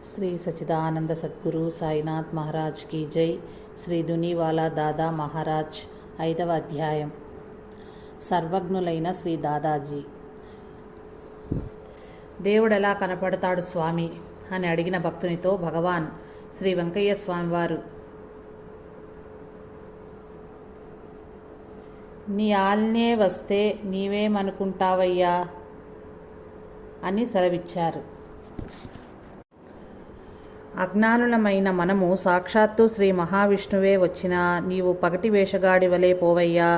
శ్రీ సచిదానంద సద్గురు సాయినాథ్ మహారాజ్ की జై. శ్రీ దునివాలా దాదా మహారాజ్. 5వ అధ్యాయం. సర్వజ్ఞులైన శ్రీ దాదాజీ. దేవుడెలా కనపడతాడు స్వామి అని అడిగిన భక్తునితో భగవాన్ శ్రీ వెంకయ్య స్వామివారు, నీ ఆల్నే వస్తే నీవేమనుకుంటావయ్యా అని సెలవిచ్చారు. అజ్ఞానులమైన మనము సాక్షాత్తు శ్రీ మహావిష్ణువే వచ్చినా నీవు పగటి వేషగాడి వలె పోవయ్యా,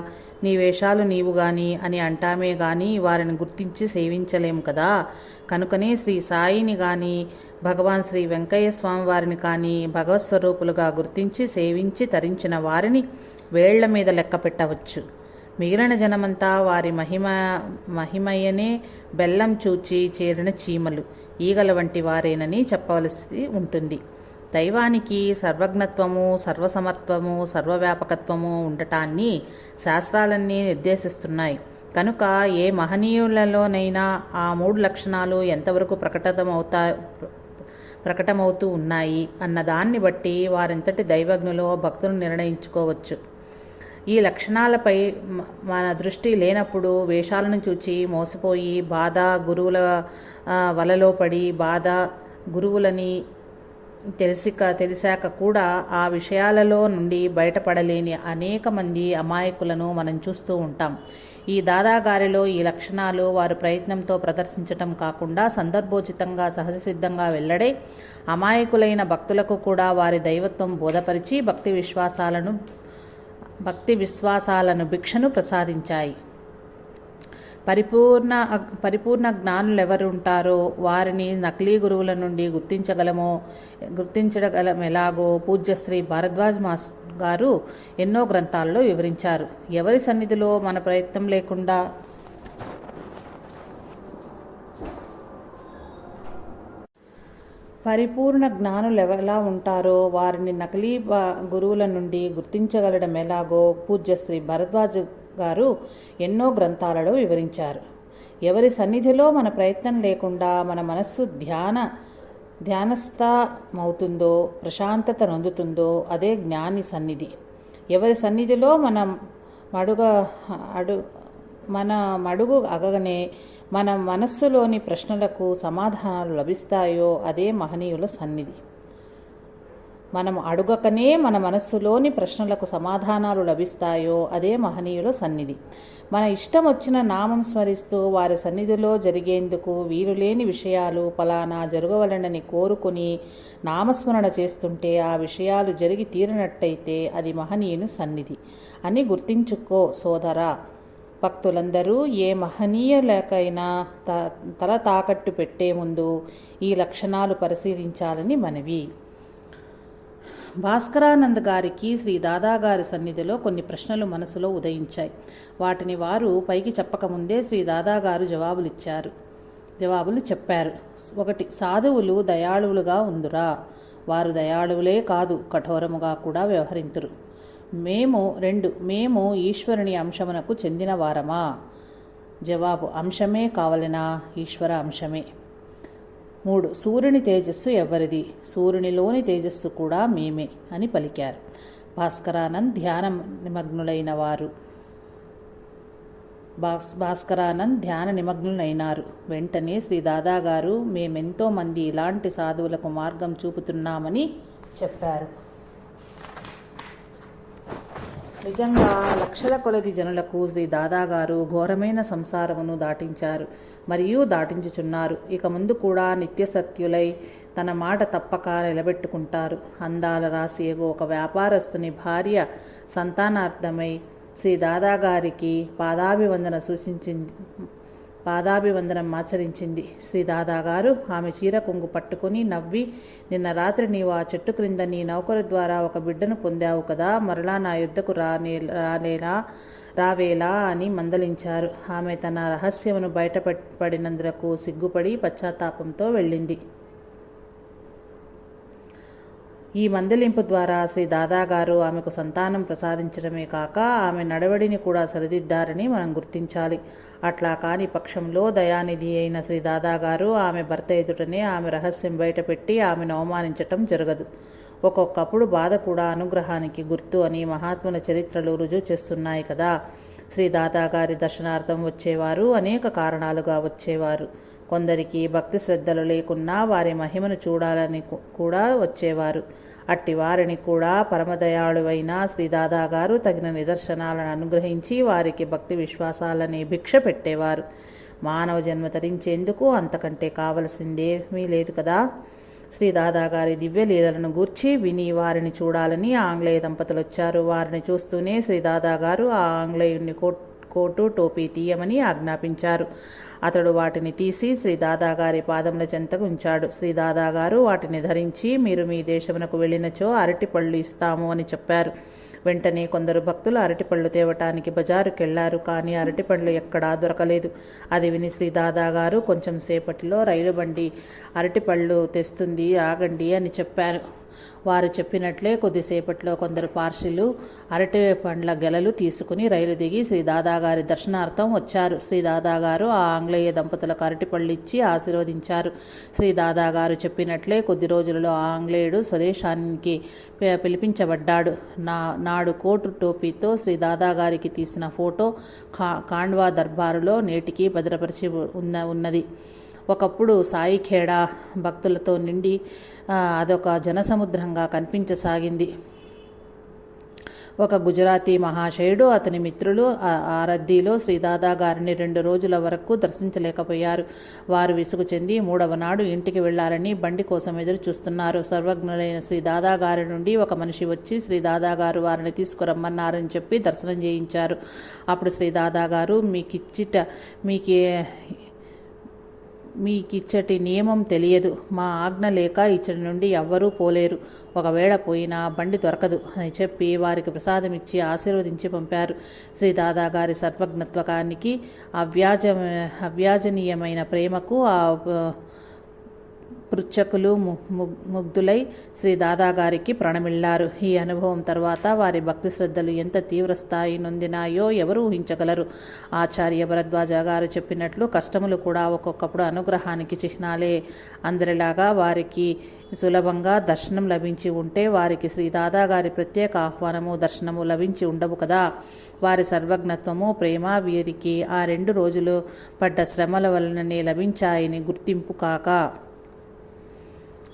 నీ వేషాలు నీవు గాని అని అంటామే గాని వారిని గుర్తించి సేవించలేము కదా. కనుకనే శ్రీ సాయిని గాని భగవాన్ శ్రీ వెంకయ్య స్వామి వారిని కానీ భగవత్స్వరూపులుగా గుర్తించి సేవించి తరించిన వారిని వేళ్ల మీద లెక్క పెట్టవచ్చు. మిగిలిన జనమంతా వారి మహిమయనే బెల్లం చూచి చేరిన చీమలు, ఈగల వంటి వారేనని చెప్పవలసి ఉంటుంది. దైవానికి సర్వజ్ఞత్వము, సర్వసమత్వము, సర్వవ్యాపకత్వము ఉండటాన్ని శాస్త్రాలన్నీ నిర్దేశిస్తున్నాయి. కనుక ఏ మహనీయులలోనైనా ఆ 3 లక్షణాలు ఎంతవరకు ప్రకటమవుతూ ఉన్నాయి అన్నదాన్ని బట్టి వారెంతటి దైవజ్ఞులో భక్తులు నిర్ణయించుకోవచ్చు. ఈ లక్షణాలపై మన దృష్టి లేనప్పుడు వేషాలను చూచి మోసపోయి బాధ, గురువుల వలలో పడి బాధ, గురువులని తెలిసాక కూడా ఆ విషయాలలో నుండి బయటపడలేని అనేక మంది అమాయకులను మనం చూస్తూ ఉంటాం. ఈ దాదాగారిలో ఈ లక్షణాలు వారి ప్రయత్నంతో ప్రదర్శించటం కాకుండా సందర్భోచితంగా సహజసిద్ధంగా వెల్లడే అమాయకులైన భక్తులకు కూడా వారి దైవత్వం బోధపరిచి భక్తి విశ్వాసాలను భిక్షను ప్రసాదించాయి. పరిపూర్ణ జ్ఞానులెవరుంటారో వారిని నకిలీ గురువుల నుండి గుర్తించగలం ఎలాగో పూజ్యశ్రీ భారద్వాజ్ గారు ఎన్నో గ్రంథాల్లో వివరించారు. ఎవరి సన్నిధిలో మన ప్రయత్నం లేకుండా పరిపూర్ణ జ్ఞానులు ఎలా ఉంటారో వారిని నకిలీ గురువుల నుండి గుర్తించగలడం ఎలాగో పూజ్యశ్రీ భరద్వాజ్ గారు ఎన్నో గ్రంథాలలో వివరించారు. ఎవరి సన్నిధిలో మన ప్రయత్నం లేకుండా మన మనస్సు ధ్యానస్థమవుతుందో, ప్రశాంతత నొందుతుందో అదే జ్ఞాని సన్నిధి. ఎవరి సన్నిధిలో మన మడుగు అగగనే మన మనస్సులోని ప్రశ్నలకు సమాధానాలు లభిస్తాయో అదే మహనీయుల సన్నిధి. మనం అడుగకనే మన మనస్సులోని ప్రశ్నలకు సమాధానాలు లభిస్తాయో అదే మహనీయుల సన్నిధి. మన ఇష్టం వచ్చిన నామం స్మరిస్తూ వారి సన్నిధిలో జరిగేందుకు వీలులేని విషయాలు ఫలానా జరగవలనని కోరుకుని నామస్మరణ చేస్తుంటే ఆ విషయాలు జరిగి తీరినట్టయితే అది మహనీయుని సన్నిధి అని గుర్తించుకో సోదరా. భక్తులందరూ ఏ మహనీయులకైనా తల తాకట్టు పెట్టే ముందు ఈ లక్షణాలు పరిశీలించాలని మనవి. భాస్కరానంద్ గారికి శ్రీ దాదాగారి సన్నిధిలో కొన్ని ప్రశ్నలు మనసులో ఉదయించాయి. వాటిని వారు పైకి చెప్పకముందే శ్రీ దాదాగారు జవాబులు చెప్పారు. 1. సాధువులు దయాళువులుగా ఉందురా. వారు దయాళువులే కాదు, కఠోరముగా కూడా వ్యవహరింతురు. 2. మేము ఈశ్వరుని అంశమునకు చెందిన వారమా? జవాబు: అంశమే కావలెనా, ఈశ్వర అంశమే. 3. సూర్యుని తేజస్సు ఎవరిది? సూర్యునిలోని తేజస్సు కూడా మేమే అని పలికారు. భాస్కరానంద్ ధ్యాన నిమగ్నులైనారు. వెంటనే శ్రీ దాదాగారు మేమెంతో మంది ఇలాంటి సాధువులకు మార్గం చూపుతున్నామని చెప్పారు. నిజంగా లక్షల కొలది జనులకు శ్రీ దాదాగారు ఘోరమైన సంసారమును దాటించారు మరియు దాటించుచున్నారు. ఇక ముందు కూడా నిత్యసత్యులై తన మాట తప్పక నిలబెట్టుకుంటారు. అందాల రాసి ఒక వ్యాపారస్తుని భార్య సంతానార్థమై శ్రీ దాదాగారికి పాదాభివందనం ఆచరించింది. శ్రీ దాదాగారు ఆమె చీర కొంగు పట్టుకుని నవ్వి, నిన్న రాత్రి నీవు ఆ చెట్టు క్రింద నీ నౌకరు ద్వారా ఒక బిడ్డను పొందావు కదా, మరలా నా యుద్ధకు రావేలా అని మందలించారు. ఆమె తన రహస్యమును బయటపడినందుకు సిగ్గుపడి పశ్చాత్తాపంతో వెళ్ళింది. ఈ మందలింపు ద్వారా శ్రీ దాదాగారు ఆమెకు సంతానం ప్రసాదించడమే కాక ఆమె నడవడిని కూడా సరిదిద్దారని మనం గుర్తించాలి. అట్లా కాని పక్షంలో దయానిధి అయిన శ్రీ దాదాగారు ఆమె భర్త ఎదుటనే ఆమె రహస్యం బయటపెట్టి ఆమెను అవమానించటం జరగదు. ఒక్కొక్కప్పుడు బాధ కూడా అనుగ్రహానికి గుర్తు అని మహాత్ముల చరిత్రలు రుజువు చేస్తున్నాయి కదా. శ్రీ దాదాగారి దర్శనార్థం వచ్చేవారు అనేక కారణాలుగా వచ్చేవారు. కొందరికి భక్తి శ్రద్ధలు లేకున్నా వారి మహిమను చూడాలని కూడా వచ్చేవారు. అట్టి వారిని కూడా పరమదయాళువైన శ్రీ దాదాగారు తగిన నిదర్శనాలను అనుగ్రహించి వారికి భక్తి విశ్వాసాలని భిక్ష పెట్టేవారు. మానవ జన్మ ధరించేందుకు అంతకంటే కావలసిందేమీ లేదు కదా. శ్రీ దాదాగారి దివ్యలీలలను గూర్చి విని వారిని చూడాలని ఆంగ్లేయ దంపతులు వచ్చారు. వారిని చూస్తూనే శ్రీ దాదాగారు ఆ ఆంగ్లేయుడిని కోటు టోపీ తీయమని ఆజ్ఞాపించారు. అతడు వాటిని తీసి శ్రీ దాదాగారి పాదముల చెంతకు ఉంచాడు. శ్రీ దాదాగారు వాటిని ధరించి, మీరు మీ దేశమునకు వెళ్ళినచో అరటిపళ్ళు ఇస్తాము అని చెప్పారు. వెంటనే కొందరు భక్తులు అరటిపళ్ళు తేవటానికి బజారుకెళ్లారు. కానీ అరటిపళ్ళు ఎక్కడా దొరకలేదు. అది విని శ్రీ దాదాగారు కొంచెం సేపటిలో రైలు బండి అరటిపళ్ళు తెస్తుంది, ఆగండి అని చెప్పారు. వారు చెప్పినట్లే కొద్దిసేపట్లో కొందరు పార్షిలు అరటి పండ్ల గెలలు తీసుకుని రైలు దిగి శ్రీ దాదాగారి దర్శనార్థం వచ్చారు. శ్రీ దాదాగారు ఆ ఆంగ్లేయ దంపతులకు అరటిపళ్ళు ఇచ్చి ఆశీర్వదించారు. శ్రీ దాదాగారు చెప్పినట్లే కొద్ది రోజులలో ఆ ఆంగ్లేయుడు స్వదేశానికి పిలిపించబడ్డాడు. నాడు కోటు టోపీతో శ్రీ దాదాగారికి తీసిన ఫోటో ఖాండ్వా దర్బారులో నేటికి భద్రపరిచి ఉన్నది. ఒకప్పుడు సాయిఖేడా భక్తులతో నిండి అదొక జనసముద్రంగా కనిపించసాగింది. ఒక గుజరాతీ మహాశయుడు, అతని మిత్రులు ఆ రద్దీలో శ్రీ దాదాగారిని 2 రోజుల వరకు దర్శించలేకపోయారు. వారు విసుగు చెంది 3వ నాడు ఇంటికి వెళ్లాలని బండి కోసం ఎదురు చూస్తున్నారు. సర్వజ్ఞులైన శ్రీ దాదాగారి నుండి ఒక మనిషి వచ్చి శ్రీ దాదాగారు వారిని తీసుకురమ్మన్నారని చెప్పి దర్శనం చేయించారు. అప్పుడు శ్రీ దాదాగారు, మీకిచ్చటి నియమం తెలియదు. మా ఆజ్ఞ లేక ఇచ్చటి నుండి ఎవ్వరూ పోలేరు. ఒకవేళ పోయినా బండి దొరకదు అని చెప్పి వారికి ప్రసాదం ఇచ్చి ఆశీర్వదించి పంపారు. శ్రీ దాదాగారి సర్వజ్ఞత్వకానికి అవ్యాజనీయమైన ప్రేమకు ఆ పృచ్ఛకులు ముగ్ధులై శ్రీ దాదాగారికి ప్రణమిల్లారు. ఈ అనుభవం తర్వాత వారి భక్తి శ్రద్ధలు ఎంత తీవ్రస్థాయి నొందినాయో ఎవరు ఊహించగలరు. ఆచార్య భరద్వాజ గారు చెప్పినట్లు కష్టములు కూడా ఒక్కొక్కప్పుడు అనుగ్రహానికి చిహ్నాలే. అందరిలాగా వారికి సులభంగా దర్శనం లభించి ఉంటే వారికి శ్రీ దాదాగారి ప్రత్యేక ఆహ్వానము దర్శనము లభించి ఉండవు కదా. వారి సర్వజ్ఞత్వము ప్రేమ వీరికి ఆ 2 రోజులు పడ్డ శ్రమల వలననే లభించాయని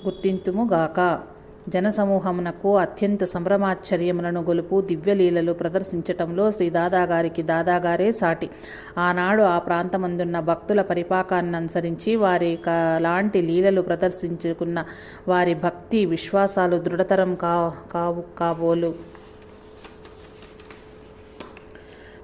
గుర్తింతుముగాక. జనసమూహమునకు అత్యంత సంభ్రమాశ్చర్యములను గొలుపు దివ్యలీలలు ప్రదర్శించటంలో శ్రీ దాదాగారికి దాదాగారే సాటి. ఆనాడు ఆ ప్రాంతమందున్న భక్తుల పరిపాకాన్ని అనుసరించి వారి లాంటి లీలలు ప్రదర్శించుకున్న వారి భక్తి విశ్వాసాలు దృఢతరం కాబోలు.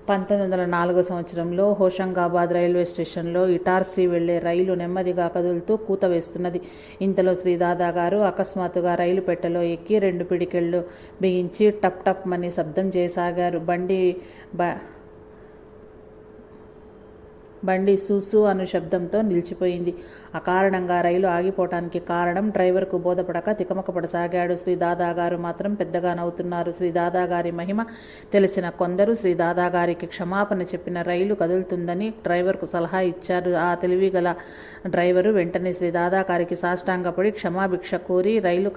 1904 సంవత్సరంలో హోషంగాబాద్ రైల్వే స్టేషన్లో ఇటార్సీ వెళ్లే రైలు నెమ్మదిగా కదులుతూ కూత వేస్తున్నది. ఇంతలో శ్రీ దాదాగారు అకస్మాత్తుగా రైలు పెట్టెలో ఎక్కి 2 పిడికెళ్ళు బిగించి టప్ టప్ మని శబ్దం చేయసాగారు. బండి సూసు అను శబ్దంతో నిలిచిపోయింది. అకారణంగా రైలు ఆగిపోవటానికి కారణం డ్రైవర్కు బోధపడక తికమకపడసాగాడు. శ్రీ దాదాగారు మాత్రం పెద్దగా నవ్వుతున్నారు. శ్రీ దాదాగారి మహిమ తెలిసిన కొందరు శ్రీ దాదాగారికి క్షమాపణ చెప్పిన రైలు కదులుతుందని డ్రైవర్కు సలహా ఇచ్చారు. ఆ తెలివిగల డ్రైవరు వెంటనే శ్రీ దాదాగారికి సాష్టాంగపడి క్షమాభిక్ష కోరి రైలు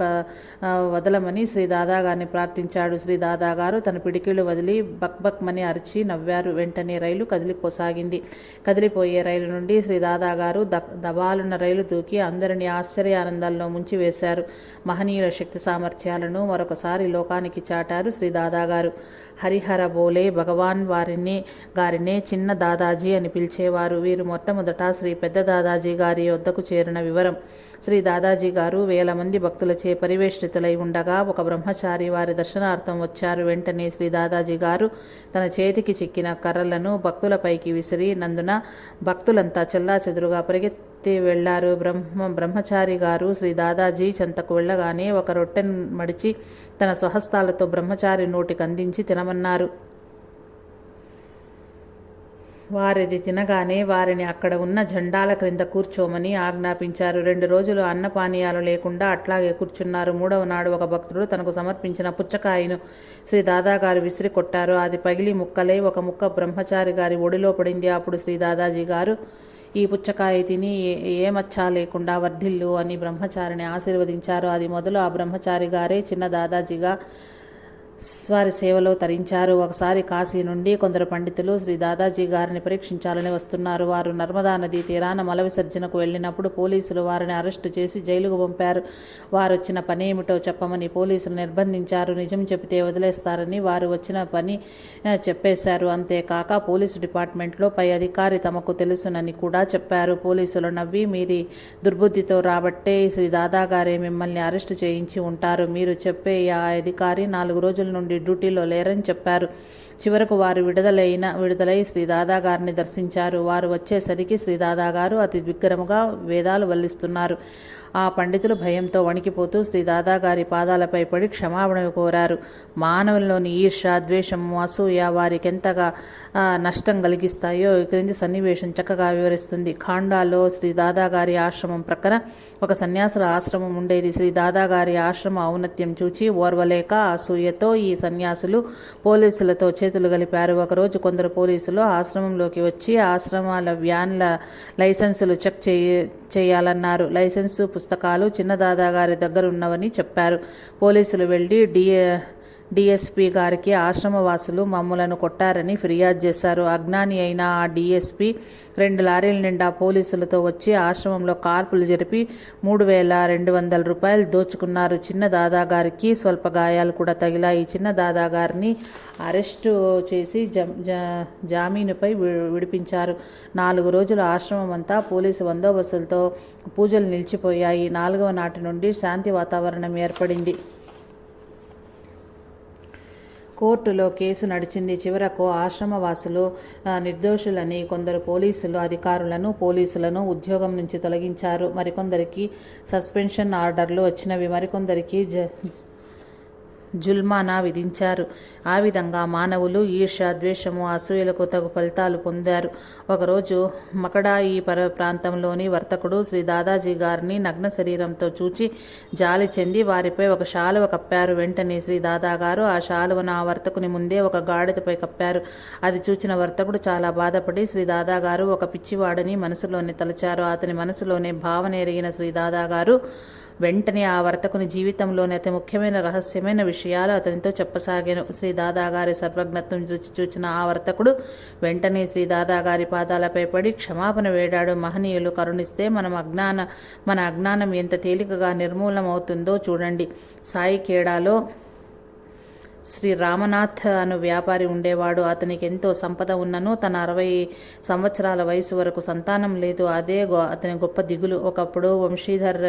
వదలమని శ్రీ దాదాగారిని ప్రార్థించాడు. శ్రీ దాదాగారు తన పిడికిళ్ళు వదిలి బక్ బక్ మని అరిచి నవ్వారు. వెంటనే రైలు కదిలిపోసాగింది. కదిలిపోయే రైలు నుండి శ్రీ దాదాగారు దబాలున్న రైలు దూకి అందరినీ ఆశ్చర్యానందాల్లో ముంచివేశారు. మహనీయుల శక్తి సామర్థ్యాలను మరొకసారి లోకానికి చాటారు శ్రీ దాదాగారు. హరిహర బోలే భగవాన్ గారినే చిన్న దాదాజీ అని పిలిచేవారు. వీరు మొట్టమొదట శ్రీ పెద్ద దాదాజీ గారి వద్దకు చేరిన వివరం. శ్రీ దాదాజీ గారు 1000 మంది భక్తులచే పరివేష్టితులై ఉండగా ఒక బ్రహ్మచారి వారి దర్శనార్థం వచ్చారు. వెంటనే శ్రీ దాదాజీ గారు తన చేతికి చిక్కిన కర్రలను భక్తులపైకి విసిరి నందున భక్తులంతా చెల్లాచెదురుగా పరిగెత్తి వెళ్లారు. బ్రహ్మచారి గారు శ్రీ దాదాజీ చెంతకు వెళ్ళగానే ఒక రొట్టెను మడిచి తన స్వహస్తాలతో బ్రహ్మచారి నోటికి అందించి తినమన్నారు. వారిది తినగానే వారిని అక్కడ ఉన్న జెండాల క్రింద కూర్చోమని ఆజ్ఞాపించారు. 2 రోజులు అన్నపానీయాలు లేకుండా అట్లాగే కూర్చున్నారు. 3వ నాడు ఒక భక్తుడు తనకు సమర్పించిన పుచ్చకాయను శ్రీ దాదాగారు విసిరి కొట్టారు. అది పగిలి ముక్కలై ఒక ముక్క బ్రహ్మచారి గారి ఒడిలో పడింది. అప్పుడు శ్రీ దాదాజీ గారు ఈ పుచ్చకాయ తిని ఏ మచ్చా లేకుండా వర్ధిల్లు అని బ్రహ్మచారిని ఆశీర్వదించారు. అది మొదలు ఆ బ్రహ్మచారి గారే చిన్న దాదాజీగా వారి సేవలో తరించారు. ఒకసారి కాశీ నుండి కొందరు పండితులు శ్రీ దాదాజీ గారిని పరీక్షించాలని వస్తున్నారు. వారు నర్మదా నదీ తీరాన మల విసర్జనకు వెళ్ళినప్పుడు పోలీసులు వారిని అరెస్టు చేసి జైలుకు పంపారు. వారు వచ్చిన పని ఏమిటో చెప్పమని పోలీసులు నిర్బంధించారు. నిజం చెబితే వదిలేస్తారని వారు వచ్చిన పని చెప్పేశారు. అంతేకాక పోలీసు డిపార్ట్మెంట్లో పై అధికారి తమకు తెలుసునని కూడా చెప్పారు. పోలీసులు నవ్వి, మీరి దుర్బుద్ధితో రాబట్టే శ్రీ దాదాగారే మిమ్మల్ని అరెస్టు చేయించి ఉంటారు. మీరు చెప్పే ఆ అధికారి 4 రోజుల నుండి డ్యూటీలో లేరని చెప్పారు. చివరకు వారు విడుదలై శ్రీ దాదాగారిని దర్శించారు. వారు వచ్చేసరికి శ్రీ దాదాగారు అతి విగ్రహముగా వేదాలు వల్లిస్తున్నారు. ఆ పండితులు భయంతో వణికిపోతూ శ్రీ దాదాగారి పాదాలపై పడి క్షమాపణ కోరారు. మానవుల్లోని ఈర్ష, ద్వేషము, అసూయ వారికెంతగా నష్టం కలిగిస్తాయో ఈ క్రింది సన్నివేశం చక్కగా వివరిస్తుంది. ఖాండాలో శ్రీ దాదాగారి ఆశ్రమం ప్రక్కన ఒక సన్యాసుల ఆశ్రమం ఉండేది. శ్రీ దాదాగారి ఆశ్రమ ఔన్నత్యం చూచి ఓర్వలేక అసూయతో ఈ సన్యాసులు పోలీసులతో చేతులు కలిపారు. ఒకరోజు కొందరు పోలీసులు ఆశ్రమంలోకి వచ్చి ఆశ్రమాల వ్యాన్ల లైసెన్సులు చెక్ చేయాలన్నారు. లైసెన్సు పుస్తకాలు చిన్న దాదాగారి దగ్గర ఉన్నవని చెప్పారు. పోలీసులు వెళ్ళి డిఎస్పీ గారికి ఆశ్రమవాసులు మమ్ములను కొట్టారని ఫిర్యాదు చేశారు. అజ్ఞాని అయిన ఆ డిఎస్పీ 2 లారీల నిండా పోలీసులతో వచ్చి ఆశ్రమంలో కార్పులు జరిపి 3,200 రూపాయలు దోచుకున్నారు. చిన్న దాదాగారికి స్వల్ప గాయాలు కూడా తగిలాయి. చిన్న దాదాగారిని అరెస్టు చేసి జామీనుపై విడిపించారు. 4 రోజుల ఆశ్రమం అంతా పోలీసు బందోబస్తులతో పూజలు నిలిచిపోయాయి. 4వ నాటి నుండి శాంతి వాతావరణం ఏర్పడింది. కోర్టులో కేసు నడిచింది. చివరకు ఆశ్రమవాసులు నిర్దోషులని కొందరు పోలీసులను ఉద్యోగం నుంచి తొలగించారు. మరికొందరికి సస్పెన్షన్ ఆర్డర్లు వచ్చినవి. మరికొందరికి జుల్మానా విధించారు. ఆ విధంగా మానవులు ఈర్ష, ద్వేషము, అసూయలకు తగు ఫలితాలు పొందారు. ఒకరోజు మకడాయి ప్రాంతంలోని వర్తకుడు శ్రీ దాదాజీ గారిని నగ్న శరీరంతో చూచి జాలి చెంది వారిపై ఒక శాలువ కప్పారు. వెంటనే శ్రీ దాదాగారు ఆ శాలువను ఆ వర్తకుని ముందే ఒక గాడిదపై కప్పారు. అది చూచిన వర్తకుడు చాలా బాధపడి శ్రీ దాదాగారు ఒక పిచ్చివాడని మనసులోనే తలచారు. అతని మనసులోనే భావన ఎరిగిన శ్రీ దాదాగారు వెంటనే ఆ వర్తకుని జీవితంలోని అతి ముఖ్యమైన రహస్యమైన విషయాలు అతనితో చెప్పసాగాను. శ్రీ దాదాగారి సర్వజ్ఞత్వం చూచిన ఆ వర్తకుడు వెంటనే శ్రీ దాదాగారి పాదాలపై పడి క్షమాపణ వేడాడు. మహనీయులు కరుణిస్తే మన అజ్ఞానం ఎంత తేలికగా నిర్మూలమవుతుందో చూడండి. సాయిఖేడాలో శ్రీ రామనాథ్ అను వ్యాపారి ఉండేవాడు. అతనికి ఎంతో సంపద ఉన్నను తన 60 సంవత్సరాల వయసు వరకు సంతానం లేదు. అదే అతని గొప్ప దిగులు. ఒకప్పుడు వంశీధర్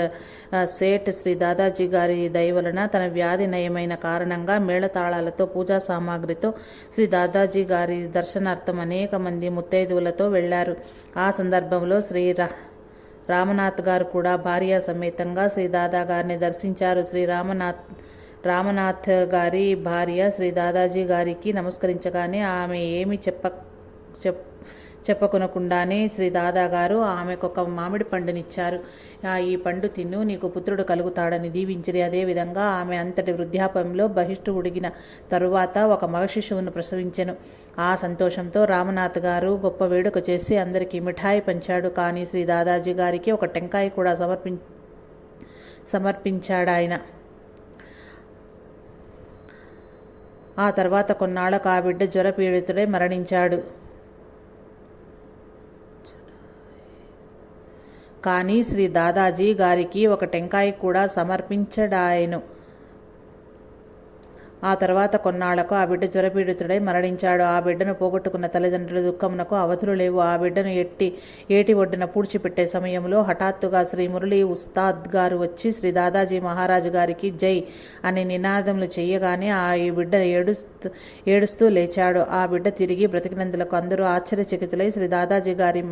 సేట్ శ్రీ దాదాజీ గారి దయవలన తన వ్యాధి నయమైన కారణంగా మేళతాళాలతో పూజా సామాగ్రితో శ్రీ దాదాజీ గారి దర్శనార్థం అనేక మంది ముత్తైదువులతో వెళ్లారు. ఆ సందర్భంలో శ్రీ రామనాథ్ గారు కూడా భార్య సమేతంగా శ్రీ దాదా గారిని దర్శించారు. శ్రీ రామనాథ్ గారి భార్య శ్రీ దాదాజీ గారికి నమస్కరించగానే ఆమె ఏమి చెప్పకొనకుండానే శ్రీ దాదాగారు ఆమెకు ఒక మామిడి పండునిచ్చారు. ఈ పండు తిను, నీకు పుత్రుడు కలుగుతాడని దీవించిరి. అదేవిధంగా ఆమె అంతటి వృద్ధాపంలో బహిష్టు ఉడిగిన తరువాత ఒక మగ శిశువును ప్రసవించెను. ఆ సంతోషంతో రామనాథ్ గారు గొప్ప వేడుక చేసి అందరికీ మిఠాయి పంచాడు. కానీ శ్రీ దాదాజీ గారికి ఒక టెంకాయ కూడా సమర్పించాడాయన. ఆ తర్వాత కొన్నాళ్లకు ఆ బిడ్డ జ్వరపీడితుడై మరణించాడు. కానీ శ్రీ దాదాజీ గారికి ఒక టెంకాయ కూడా సమర్పించడాయను. ఆ తర్వాత కొన్నాళ్లకు ఆ బిడ్డ జ్వరపీడితుడై మరణించాడు. ఆ బిడ్డను పోగొట్టుకున్న తల్లిదండ్రుల దుఃఖమునకు అవధులు లేవు. ఆ బిడ్డను ఏటి ఒడ్డున పూడ్చిపెట్టే సమయంలో హఠాత్తుగా శ్రీ మురళీ ఉస్తాద్ గారు వచ్చి శ్రీ దాదాజీ మహారాజు గారికి జై అనే నినాదములు చేయగానే ఈ బిడ్డ ఏడుస్తూ లేచాడు. ఆ బిడ్డ తిరిగి బ్రతికినందులకు అందరూ ఆశ్చర్యచకితులై శ్రీ దాదాజీ గారి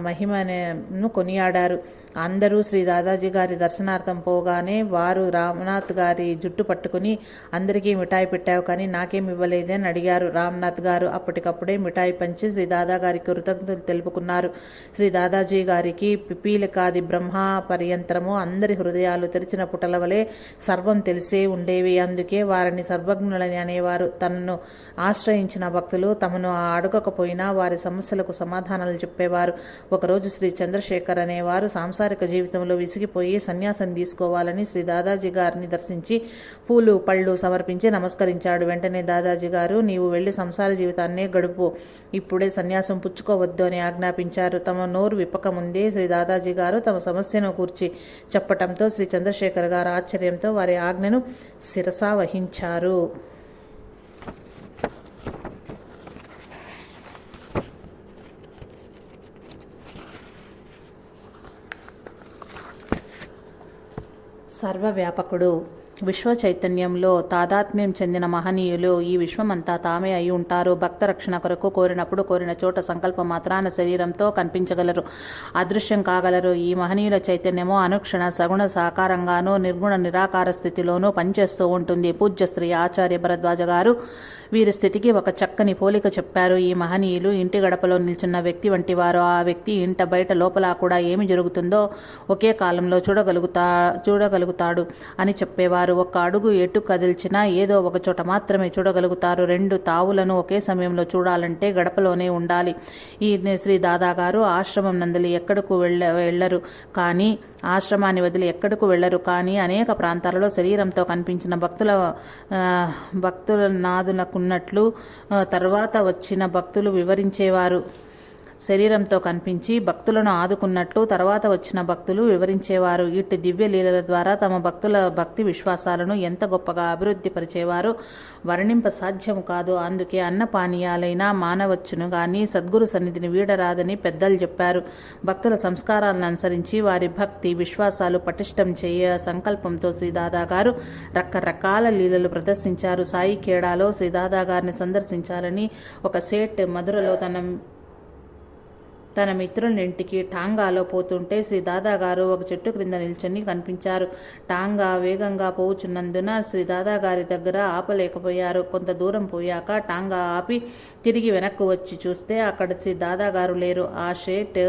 మహిమను కొనియాడారు. అందరూ శ్రీ దాదాజీ గారి దర్శనార్థం పోగానే వారు రామనాథ్ గారి జుట్టు పట్టుకుని అందరికీ మిఠాయి పెట్టావు కానీ నాకేం ఇవ్వలేదే అని అడిగారు రామ్నాథ్ గారు. అప్పటికప్పుడే మిఠాయి పంచి శ్రీ దాదా గారికి కృతజ్ఞతలు తెలుపుకున్నారు. శ్రీ దాదాజీ గారికి పిపీలికాది బ్రహ్మ పర్యంతరము అందరి హృదయాలు తెరిచిన పుటల వలె సర్వం తెలిసే ఉండేవి. అందుకే వారిని సర్వజ్ఞులని అనేవారు. తనను ఆశ్రయించిన భక్తులు తమను అడగకపోయినా వారి సమస్యలకు సమాధానాలు చెప్పేవారు. ఒకరోజు శ్రీ చంద్రశేఖర్ అనేవారు సాంసారిక జీవితంలో విసిగిపోయి సన్యాసం తీసుకోవాలని శ్రీ దాదాజీ గారిని దర్శించి పూలు పళ్ళు సమర్పించి నమస్కరించాడు. వెంటనే దాదాజీ గారు, నీవు వెళ్లి సంసార జీవితాన్నే గడుపు, ఇప్పుడే సన్యాసం పుచ్చుకోవద్దు అని ఆజ్ఞాపించారు. తమ నోరు విప్పక ముందే శ్రీ దాదాజీ గారు తమ సమస్యను కూర్చి చెప్పటంతో శ్రీ చంద్రశేఖర్ గారు ఆశ్చర్యంతో వారి ఆజ్ఞను శిరసా వహించారు. సర్వవ్యాపకుడు. విశ్వ చైతన్యంలో తాదాత్మ్యం చెందిన మహనీయులు ఈ విశ్వమంతా తామే అయి ఉంటారు. భక్త రక్షణ కొరకు కోరినప్పుడు కోరిన చోట సంకల్ప మాత్రాన శరీరంతో కనిపించగలరు, అదృశ్యం కాగలరు. ఈ మహనీయుల చైతన్యము అనుక్షణ సగుణ సాకారంగానూ నిర్గుణ నిరాకార స్థితిలోనూ పనిచేస్తూ ఉంటుంది. పూజ్య శ్రీ ఆచార్య భరద్వాజ గారు వీరి స్థితికి ఒక చక్కని పోలిక చెప్పారు. ఈ మహనీయులు ఇంటి గడపలో నిల్చున్న వ్యక్తి వంటి వారు. ఆ వ్యక్తి ఇంట బయట లోపల కూడా ఏమి జరుగుతుందో ఒకే కాలంలో చూడగలుగుతాడు అని చెప్పేవారు. ఒక్క అడుగు ఎటు కదిల్చినా ఏదో ఒక చోట మాత్రమే చూడగలుగుతారు. రెండు తావులను ఒకే సమయంలో చూడాలంటే గడపలోనే ఉండాలి. ఈ శ్రీ దాదా గారు ఆశ్రమం నందలి ఎక్కడకు వెళ్ళరు కానీ ఆశ్రమాన్ని వదిలి ఎక్కడకు వెళ్ళరు కానీ అనేక ప్రాంతాలలో శరీరంతో కనిపించిన భక్తుల నాదునకున్నట్లు తర్వాత వచ్చిన భక్తులు వివరించేవారు. శరీరంతో కనిపించి భక్తులను ఆదుకున్నట్లు తర్వాత వచ్చిన భక్తులు వివరించేవారు. ఇట్టి దివ్య లీలల ద్వారా తమ భక్తుల భక్తి విశ్వాసాలను ఎంత గొప్పగా అభివృద్ధి పరిచేవారో వర్ణింప సాధ్యము కాదు. అందుకే అన్నపానీయాలైనా మానవచ్చును గాని సద్గురు సన్నిధిని వీడరాదని పెద్దలు చెప్పారు. భక్తుల సంస్కారాలను అనుసరించి వారి భక్తి విశ్వాసాలు పటిష్టం చేయ సంకల్పంతో శ్రీ దాదా గారు రకరకాల లీలలు ప్రదర్శించారు. సాయి ఖేడాలో శ్రీ దాదా గారిని సందర్శించాలని ఒక సేట్ మధురలో తన మిత్రునింటికి టాంగాలో పోతుంటే శ్రీ దాదా గారు ఒక చెట్టు క్రింద నిల్చొని కనిపించారు. టాంగా వేగంగా పోవుచున్నందున శ్రీ దాదా గారి దగ్గర ఆపలేకపోయారు. కొంత దూరం పోయాక టాంగా ఆపి తిరిగి వెనక్కు వచ్చి చూస్తే అక్కడ శ్రీ దాదా గారు లేరు. ఆ షేట్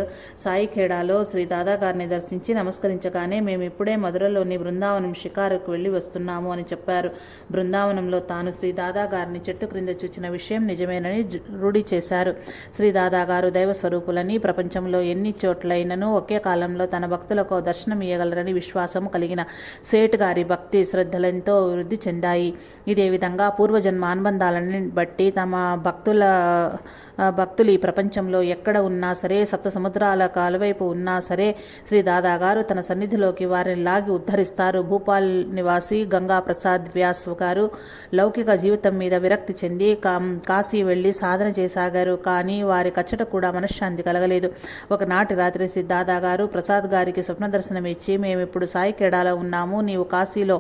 సాయిఖేడాలో శ్రీ దాదా గారిని దర్శించి నమస్కరించగానే మేము ఇప్పుడే మధురలోని బృందావనం షికారుకు వెళ్ళి వస్తున్నాము అని చెప్పారు. బృందావనంలో తాను శ్రీ దాదా గారిని చెట్టు క్రింద చూచిన విషయం నిజమేనని రూఢి చేశారు. శ్రీ దాదా గారు దైవ స్వరూపులని ప్రపంచంలో ఎన్ని చోట్లైనను ఒకే కాలంలో తన భక్తులకు దర్శనం ఇయ్యగలరని విశ్వాసము కలిగిన సేట్ గారి భక్తి శ్రద్ధలెంతో వృద్ధి చెందాయి. ఇదే విధంగా పూర్వజన్మ అనుబంధాలని బట్టి తమ భక్తులు ఈ ప్రపంచంలో ఎక్కడ ఉన్నా సరే, సప్త సముద్రాల కాలువైపు ఉన్నా సరే శ్రీ దాదా గారు తన సన్నిధిలోకి వారిని లాగి ఉద్ధరిస్తారు. భూపాల్ నివాసి గంగా ప్రసాద్ వ్యాస్ గారు లౌకిక జీవితం మీద విరక్తి చెంది కాశీ వెళ్లి సాధన చేసాగారు. కానీ వారి కచ్చట కూడా మనశ్శాంతి కలగలేదు. ఒకనాటి రాత్రి శ్రీ దాదా గారు ప్రసాద్ గారికి స్వప్న దర్శనం ఇచ్చి, మేమిప్పుడు సాయి ఖేడాలో ఉన్నాము, నీవు కాశీలో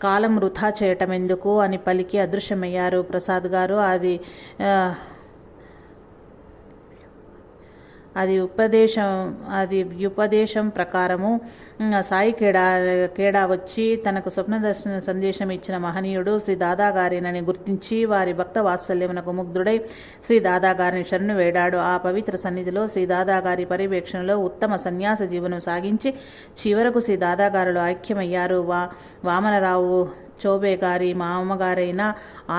కాలం వృథా చేయటం ఎందుకు అని పలికి అదృశ్యమయ్యారు. ప్రసాద్ గారు అది ఉపదేశం ప్రకారము సాయి ఖేడా వచ్చి తనకు స్వప్న దర్శన సందేశం ఇచ్చిన మహనీయుడు శ్రీ దాదా గారినని గుర్తించి వారి భక్త వాత్సల్యమునకు ముగ్ధుడై శ్రీ దాదా గారిని శరణు వేడాడు. ఆ పవిత్ర సన్నిధిలో శ్రీ దాదా గారి పర్యవేక్షణలో ఉత్తమ సన్యాస జీవనం సాగించి చివరకు శ్రీ దాదా గారులో ఐక్యమయ్యారు. వామనరావు చౌబే గారి మామగారైన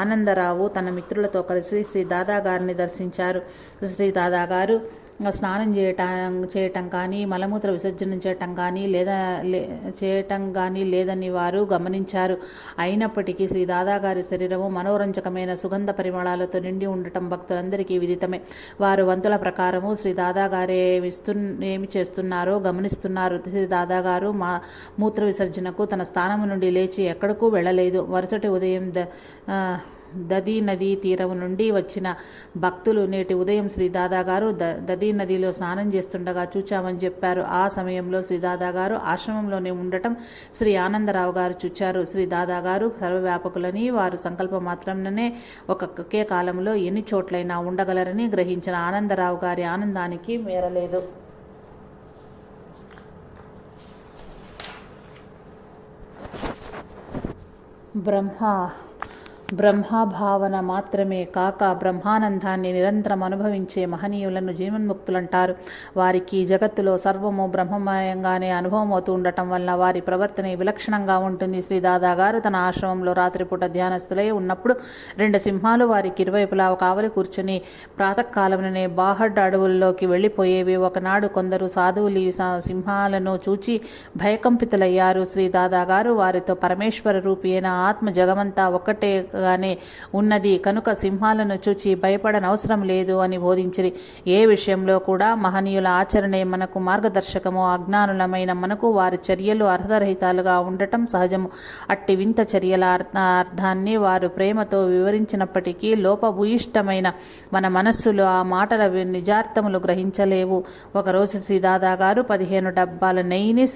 ఆనందరావు తన మిత్రులతో కలిసి శ్రీ దాదా గారిని దర్శించారు. శ్రీ దాదా గారు స్నానం చేయటం కానీ మలమూత్ర విసర్జన చేయటం కానీ లేదని వారు గమనించారు. అయినప్పటికీ శ్రీ దాదా గారి శరీరము మనోరంజకమైన సుగంధ పరిమళాలతో నిండి ఉండటం భక్తులందరికీ విదితమే. వారు వంతుల ప్రకారము శ్రీ దాదా గారే ఏమి చేస్తున్నారో గమనిస్తున్నారు. శ్రీ దాదా గారు మూత్ర విసర్జనకు తన స్థానము నుండి లేచి ఎక్కడకు వెళ్ళలేదు. మరుసటి ఉదయం దదీ నదీ తీరం నుండి వచ్చిన భక్తులు నేటి ఉదయం శ్రీ దాదా గారు దదీ నదిలో స్నానం చేస్తుండగా చూచామని చెప్పారు. ఆ సమయంలో శ్రీ దాదా గారు ఆశ్రమంలోనే ఉండటం శ్రీ ఆనందరావు గారు చూచారు. శ్రీ దాదా గారు సర్వవ్యాపకులని, వారు సంకల్ప మాత్రంలోనే ఒకే కాలంలో ఎన్ని చోట్లైనా ఉండగలరని గ్రహించిన ఆనందరావు గారి ఆనందానికి మేరలేదు. బ్రహ్మ బ్రహ్మభావన మాత్రమే కాక బ్రహ్మానందాన్ని నిరంతరం అనుభవించే మహనీయులను జీవన్ముక్తులంటారు. వారికి జగత్తులో సర్వము బ్రహ్మమయంగానే అనుభవం అవుతూ ఉండటం వల్ల వారి ప్రవర్తన విలక్షణంగా ఉంటుంది. శ్రీ దాదా గారు తన ఆశ్రమంలో రాత్రిపూట ధ్యానస్థులై ఉన్నప్పుడు 2 సింహాలు వారికి ఇరువైపులా కావలి కూర్చుని ప్రాతకాలముననే బాహడ్ అడవుల్లోకి వెళ్ళిపోయేవి. ఒకనాడు కొందరు సాధువులు ఈ సింహాలను చూచి భయకంపితులయ్యారు. శ్రీ దాదా గారు వారితో పరమేశ్వర రూపి అయిన ఆత్మ జగమంతా ఒక్కటేగానే ఉన్నది కనుక సింహాలను చూచి భయపడనవసరం లేదు అని బోధించిరి. ఏ విషయంలో కూడా మహనీయుల ఆచరణే మనకు మార్గదర్శకము. అజ్ఞానులమైన మనకు వారి చర్యలు అర్ధరహితాలుగా ఉండటం సహజము. అట్టి వింత చర్యల అర్థాన్ని వారు ప్రేమతో వివరించినప్పటికీ లోపభూయిష్టమైన మన మనస్సులో ఆ మాటల నిజార్థములు గ్రహించలేవు. ఒకరోజు శ్రీ దాదా గారు 15 డబ్బాల నెయ్యిని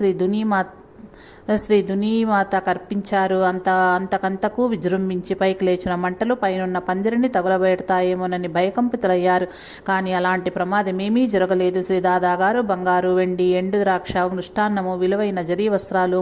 శ్రీ దునీమాత కర్పించారు. అంతకంతకు విజృంభించి పైకి లేచిన మంటలు పైనున్న పందిరిని తగులబెడతాయేమోనని భయకంపితులయ్యారు. కానీ అలాంటి ప్రమాదమేమీ జరగలేదు. శ్రీ దాదా గారు బంగారు, వెండి, ఎండు ద్రాక్ష, మృష్టాన్నము, విలువైన జరీ వస్త్రాలు,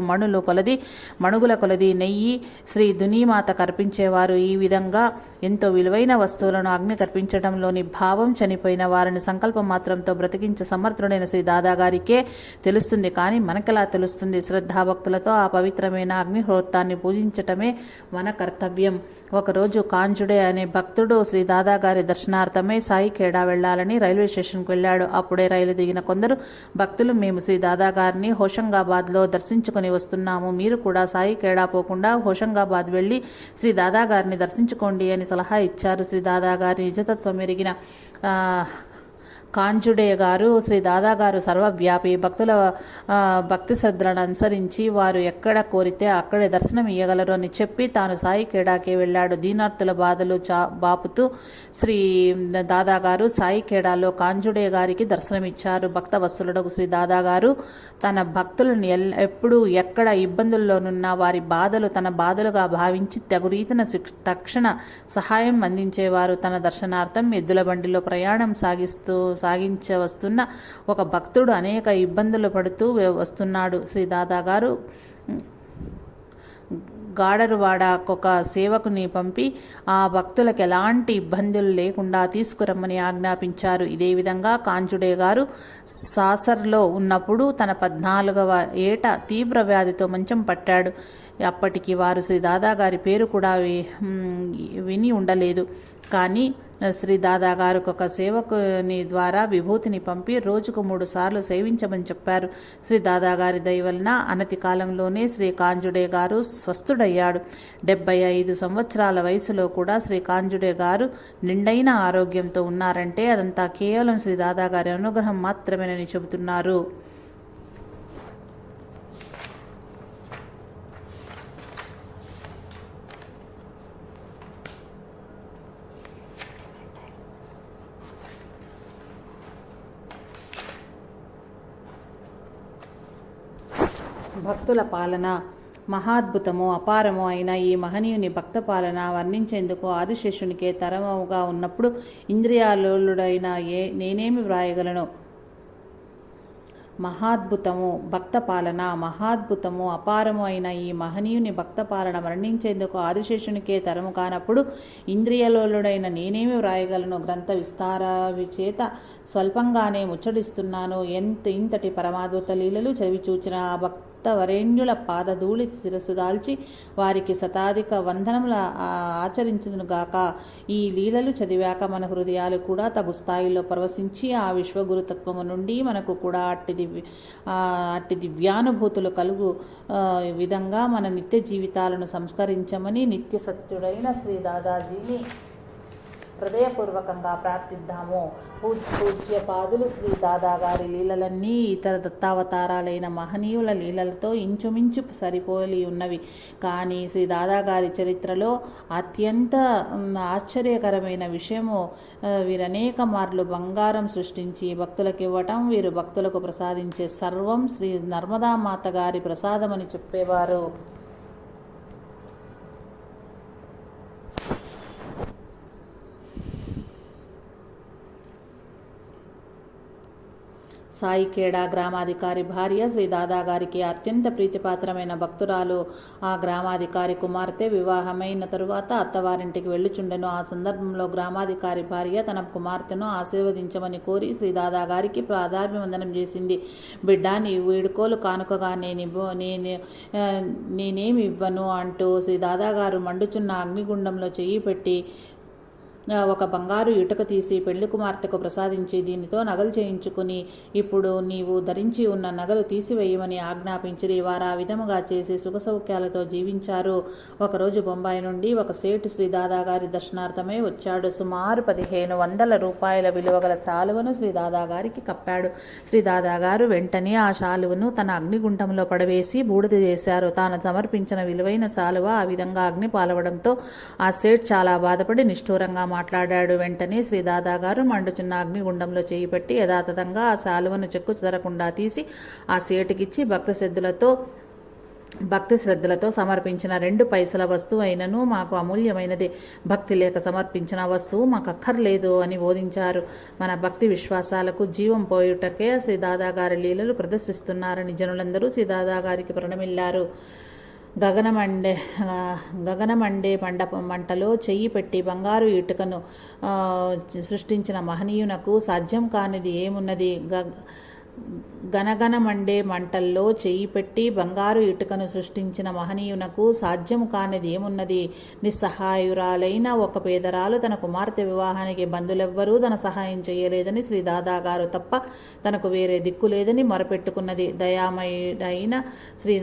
మణుగుల కొలది నెయ్యి శ్రీ దునీమాత కర్పించేవారు. ఈ విధంగా ఎంతో విలువైన వస్తువులను అగ్ని కర్పించడంలోని భావం చనిపోయిన వారిని సంకల్ప మాత్రంతో బ్రతికించే సమర్థుడైన శ్రీ దాదా గారికే తెలుస్తుంది. కానీ మనకెలా తెలుస్తుంది? శ్రద్ధాభక్తులతో ఆ పవిత్రమైన అగ్నిహోత్రాన్ని పూజించటమే మన కర్తవ్యం. ఒకరోజు కాంజుడే అనే భక్తుడు శ్రీ దాదా గారి దర్శనార్థమై సాయిఖేడా వెళ్లాలని రైల్వే స్టేషన్కు వెళ్ళాడు. అప్పుడే రైలు దిగిన కొందరు భక్తులు, మేము శ్రీ దాదా గారిని హోషంగాబాద్లో దర్శించుకుని వస్తున్నాము, మీరు కూడా సాయిఖేడా పోకుండా హోషంగాబాద్ వెళ్లి శ్రీ దాదా గారిని దర్శించుకోండి అని సలహా ఇచ్చారు. శ్రీ దాదా గారి నిజతత్వం ఎరిగిన కాంజుడే గారు, శ్రీ దాదా గారు సర్వవ్యాపి, భక్తుల భక్తి శ్రద్ధలను అనుసరించి వారు ఎక్కడ కోరితే అక్కడే దర్శనం ఇయ్యగలరు అని చెప్పి తాను సాయిఖేడాకే వెళ్ళాడు. దీనార్థుల బాధలు బాపుతూ శ్రీ దాదా గారు సాయిఖేడాలో కాంజుడే గారికి దర్శనమిచ్చారు. భక్త వత్సలుడు శ్రీ దాదా గారు తన భక్తులను ఎప్పుడు ఎక్కడ ఇబ్బందుల్లోనున్నా వారి బాధలు తన బాధలుగా భావించి తగు రీతిన తక్షణ సహాయం అందించేవారు. తన దర్శనార్థం ఎద్దుల బండిలో ప్రయాణం సాగించవస్తున్న ఒక భక్తుడు అనేక ఇబ్బందులు పడుతూ వస్తున్నాడు. శ్రీ దాదా గారు గాడరువాడకొక సేవకుని పంపి ఆ భక్తులకు ఎలాంటి ఇబ్బందులు లేకుండా తీసుకురమ్మని ఆజ్ఞాపించారు. ఇదే విధంగా కాంజుడే గారు సాసర్లో ఉన్నప్పుడు తన 14వ ఏట తీవ్ర వ్యాధితో మంచం పట్టాడు. అప్పటికి వారు శ్రీ దాదా గారి పేరు కూడా విని ఉండలేదు. కానీ శ్రీ దాదా గారు ఒక సేవకుని ద్వారా విభూతిని పంపి రోజుకు 3 సార్లు సేవించమని చెప్పారు. శ్రీ దాదా గారి దయ వలన అనతి కాలంలోనే శ్రీ కాంజుడే గారు స్వస్థుడయ్యాడు. 75 సంవత్సరాల వయసులో కూడా శ్రీ కాంజుడే గారు నిండైన ఆరోగ్యంతో ఉన్నారంటే అదంతా కేవలం శ్రీ దాదా గారి అనుగ్రహం మాత్రమేనని చెబుతున్నారు. భక్తుల పాలన మహాద్భుతము అపారము అయిన ఈ మహనీయుని భక్త పాలన వర్ణించేందుకు ఆదిశేషునికే తరముగా ఉన్నప్పుడు ఇంద్రియాలోలుడైన నేనేమి వ్రాయగలను? మహాద్భుతము భక్త పాలన మహాద్భుతము అపారము అయిన ఈ మహనీయుని భక్త పాలన వర్ణించేందుకు ఆదిశేషునికే తరము కానప్పుడు ఇంద్రియలోలుడైన నేనేమి వ్రాయగలను? గ్రంథ విస్తార చేత స్వల్పంగానే ముచ్చడిస్తున్నాను. ఇంతటి పరమాద్భుత లీలలు చదివి చూచిన ఆ భక్త వరేణ్యుల పాదధూళి శిరస్సు దాల్చి వారికి శతాధిక వందనముల ఆచరించునుగాక. ఈ లీలలు చదివాక మన హృదయాలు కూడా తగు స్థాయిలో పరవశించి ఆ విశ్వగురుతత్వము నుండి మనకు కూడా అట్టి దివ్యానుభూతులు కలుగు విధంగా మన నిత్య జీవితాలను సంస్కరించమని నిత్య సత్యుడైన శ్రీ దాదాజీని హృదయపూర్వకంగా ప్రార్థిద్దాము. పూజ్య పాదులు శ్రీ దాదా గారి లీలలన్నీ ఇతర దత్తావతారాలైన మహనీయుల లీలలతో ఇంచుమించు సరిపోలి ఉన్నవి. కానీ శ్రీ దాదా గారి చరిత్రలో అత్యంత ఆశ్చర్యకరమైన విషయము వీరనేక మార్లు బంగారం సృష్టించి భక్తులకు ఇవ్వటం, వీరు భక్తులకు ప్రసాదించే సర్వం శ్రీ నర్మదామాత గారి ప్రసాదమని చెప్పేవారు. సాయిఖేడా గ్రామాధికారి భార్య శ్రీ దాదాగారికి అత్యంత ప్రీతిపాత్రమైన భక్తురాలు. ఆ గ్రామాధికారి కుమార్తె వివాహమైన తరువాత అత్తవారింటికి వెళ్ళుచుండెను. ఆ సందర్భంలో గ్రామాధికారి భార్య తన కుమార్తెను ఆశీర్వదించమని కోరి శ్రీ దాదాగారికి పాదాభివందనం చేసింది. బిడ్డ, నీ వీడుకోలు కానుకగా నేనేమి ఇవ్వను అంటూ శ్రీ దాదాగారు మండుచున్న అగ్నిగుండంలో చెయ్యి పెట్టి ఒక బంగారు ఇటుక తీసి పెళ్లి కుమార్తెకు ప్రసాదించి, దీనితో నగలు చేయించుకుని ఇప్పుడు నీవు ధరించి ఉన్న నగలు తీసివేయమని ఆజ్ఞాపించిరి. వారు ఆ విధముగా చేసి సుఖసౌఖ్యాలతో జీవించారు. ఒకరోజు బొంబాయి నుండి ఒక సేటు శ్రీ దాదాగారి దర్శనార్థమై వచ్చాడు. సుమారు 1500 రూపాయల విలువగల శాలువను శ్రీ దాదాగారికి కప్పాడు. శ్రీ దాదాగారు వెంటనే ఆ శాలువను తన అగ్నిగుండంలో పడవేసి బూడిద చేశారు. తాను సమర్పించిన విలువైన శాలువ ఆ విధంగా అగ్ని పాలవడంతో ఆ సేట్ చాలా బాధపడి నిష్ఠూరంగా మాట్లాడాడు. వెంటనే శ్రీ దాదాగారు మండుచున్న అగ్నిగుండంలో చేయి పెట్టి యథాతథంగా ఆ శాలువను చెక్కు చెదరకుండా తీసి ఆ సేటుకిచ్చి భక్తి శ్రద్ధలతో సమర్పించిన 2 పైసల వస్తువు అయినను మాకు అమూల్యమైనది. భక్తి లేక సమర్పించిన వస్తువు మాకు అక్కర్లేదు అని బోధించారు. మన భక్తి విశ్వాసాలకు జీవం పోయుటకే శ్రీ దాదాగారి లీలలు ప్రదర్శిస్తున్నారని జనులందరూ శ్రీ దాదాగారికి ప్రణమిల్లారు. గగనమండే మంటలో చెయ్యి పెట్టి బంగారు ఇటుకను సృష్టించిన మహనీయునకు సాధ్యం కానిది ఏమున్నది? గనగనమండే మంటల్లో చెయ్యి పెట్టి బంగారు ఇటుకను సృష్టించిన మహనీయునకు సాధ్యము కానిది ఏమున్నది? నిస్సహాయురాలైన ఒక పేదరాలు తన కుమార్తె వివాహానికి బంధులెవ్వరూ తన సహాయం చేయలేదని శ్రీ దాదాగారు తప్ప తనకు వేరే దిక్కు లేదని మొరపెట్టుకున్నది. దయామాయి అయిన శ్రీ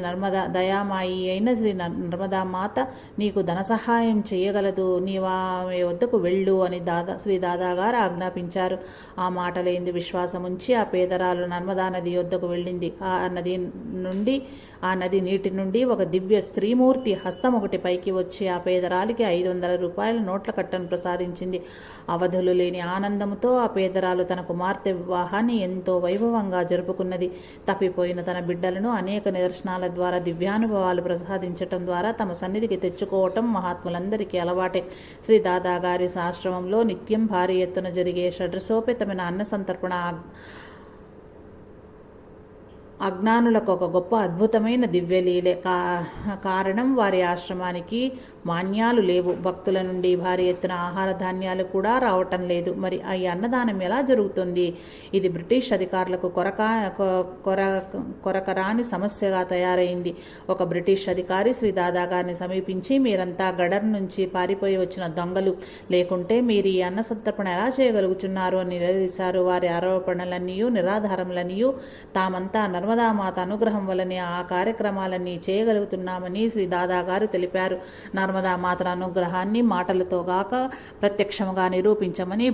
నర్మదా మాత నీకు ధన సహాయం చేయగలదు, నీవామె వద్దకు వెళ్ళు అని శ్రీ దాదాగారు ఆజ్ఞాపించారు. ఆ మాటలేంది విశ్వాసముంచి ఆ పేదరాలు నర్మదా నది వద్దకు వెళ్ళింది. ఆ నది నీటి నుండి ఒక దివ్య స్త్రీమూర్తి హస్తం ఒకటి పైకి వచ్చి ఆ పేదరాలికి 500 రూపాయల నోట్ల కట్టను ప్రసాదించింది. అవధులు లేని ఆనందముతో ఆ పేదరాలు తన కుమార్తె వివాహాన్ని ఎంతో వైభవంగా జరుపుకున్నది. తప్పిపోయిన తన బిడ్డలను అనేక నిదర్శనాల ద్వారా దివ్యానుభవాలు ప్రసాదించటం ద్వారా తమ సన్నిధికి తెచ్చుకోవటం మహాత్ములందరికీ అలవాటే. శ్రీ దాదాగారి ఆశ్రమంలో నిత్యం భారీ ఎత్తున జరిగే షడ్రసోపేతమైన అన్న సంతర్పణ అజ్ఞానులకు ఒక గొప్ప అద్భుతమైన దివ్యలీలే. కారణం వారి ఆశ్రమానికి మాన్యాలు లేవు. భక్తుల నుండి భారీ ఎత్తున ఆహార ధాన్యాలు కూడా రావటం లేదు. మరి ఈ అన్నదానం ఎలా జరుగుతుంది? ఇది బ్రిటిష్ అధికారులకు కొరకరాని సమస్యగా తయారైంది. ఒక బ్రిటిష్ అధికారి శ్రీ దాదాగారిని సమీపించి, మీరంతా గడర్ నుంచి పారిపోయి వచ్చిన దొంగలు, లేకుంటే మీరు ఈ అన్న సంతర్పణ ఎలా చేయగలుగుతున్నారు అని నిలదీశారు. వారి ఆరోపణలన్నీ నిరాధారములన్నీ తామంతా నర్మదామాత అనుగ్రహం వల్లనే ఆ కార్యక్రమాలన్నీ చేయగలుగుతున్నామని శ్రీ దాదాగారు తెలిపారు. నర్మదామాత అనుగ్రహాన్ని మాటలతో గాక ప్రత్యక్షముగా నిరూపించమని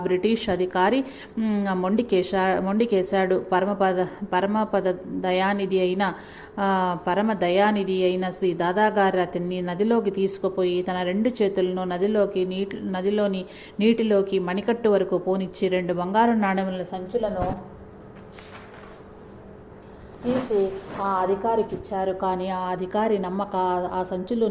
బ్రిటిష్ అధికారి మొండికేశాడు. పరమ దయానిధి అయిన శ్రీ దాదాగారు అతన్ని నదిలోకి తీసుకుపోయి తన 2 చేతులను నదిలోని నీటిలోకి మణికట్టు వరకు పోనిచ్చి 2 బంగారు నాణెముల సంచులను తీసి ఆ అధికారికి ఇచ్చారు. కానీ ఆ అధికారి నమ్మక ఆ సంచులు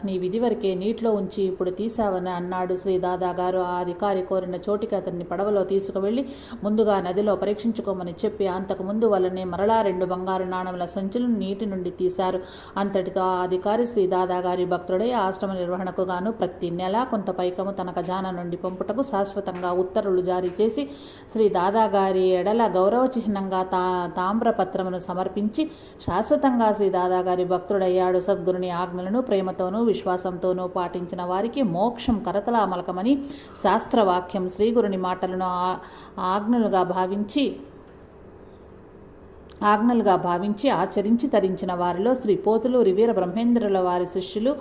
నీ విధి వరకే నీటిలో ఉంచి ఇప్పుడు తీసావని అన్నాడు. శ్రీ దాదాగారు ఆ అధికారి కోరిన చోటికి అతన్ని పడవలో తీసుకువెళ్ళి ముందుగా నదిలో పరీక్షించుకోమని చెప్పి అంతకుముందు వల్లనే మరలా 2 బంగారు నాణముల సంచులను నీటి నుండి తీశారు. అంతటితో ఆ అధికారి శ్రీ దాదాగారి భక్తుడై ఆశ్రమ నిర్వహణకు గాను ప్రతి నెల కొంత పైకము తన ఖజానా నుండి పంపుటకు శాశ్వతంగా ఉత్తర్వులు జారీ చేసి శ్రీ దాదాగారి ఎడల గౌరవ చిహ్నంగా తామ్రపత్రమును సమర్పించి శాశ్వతంగా శ్రీ దాదాగారి భక్తుడయ్యాడు. సద్గురుని ఆజ్ఞలను ప్రేమతోనూ విశ్వాసంతోనూ పాటించిన వారికి మోక్షం కరతలామలకమని శాస్త్రవాక్యం. శ్రీగురుని మాటలను ఆజ్ఞలుగా భావించి ఆచరించి తరించిన వారిలో శ్రీ పోతులు రివీర బ్రహ్మేంద్రుల వారి శిష్యులు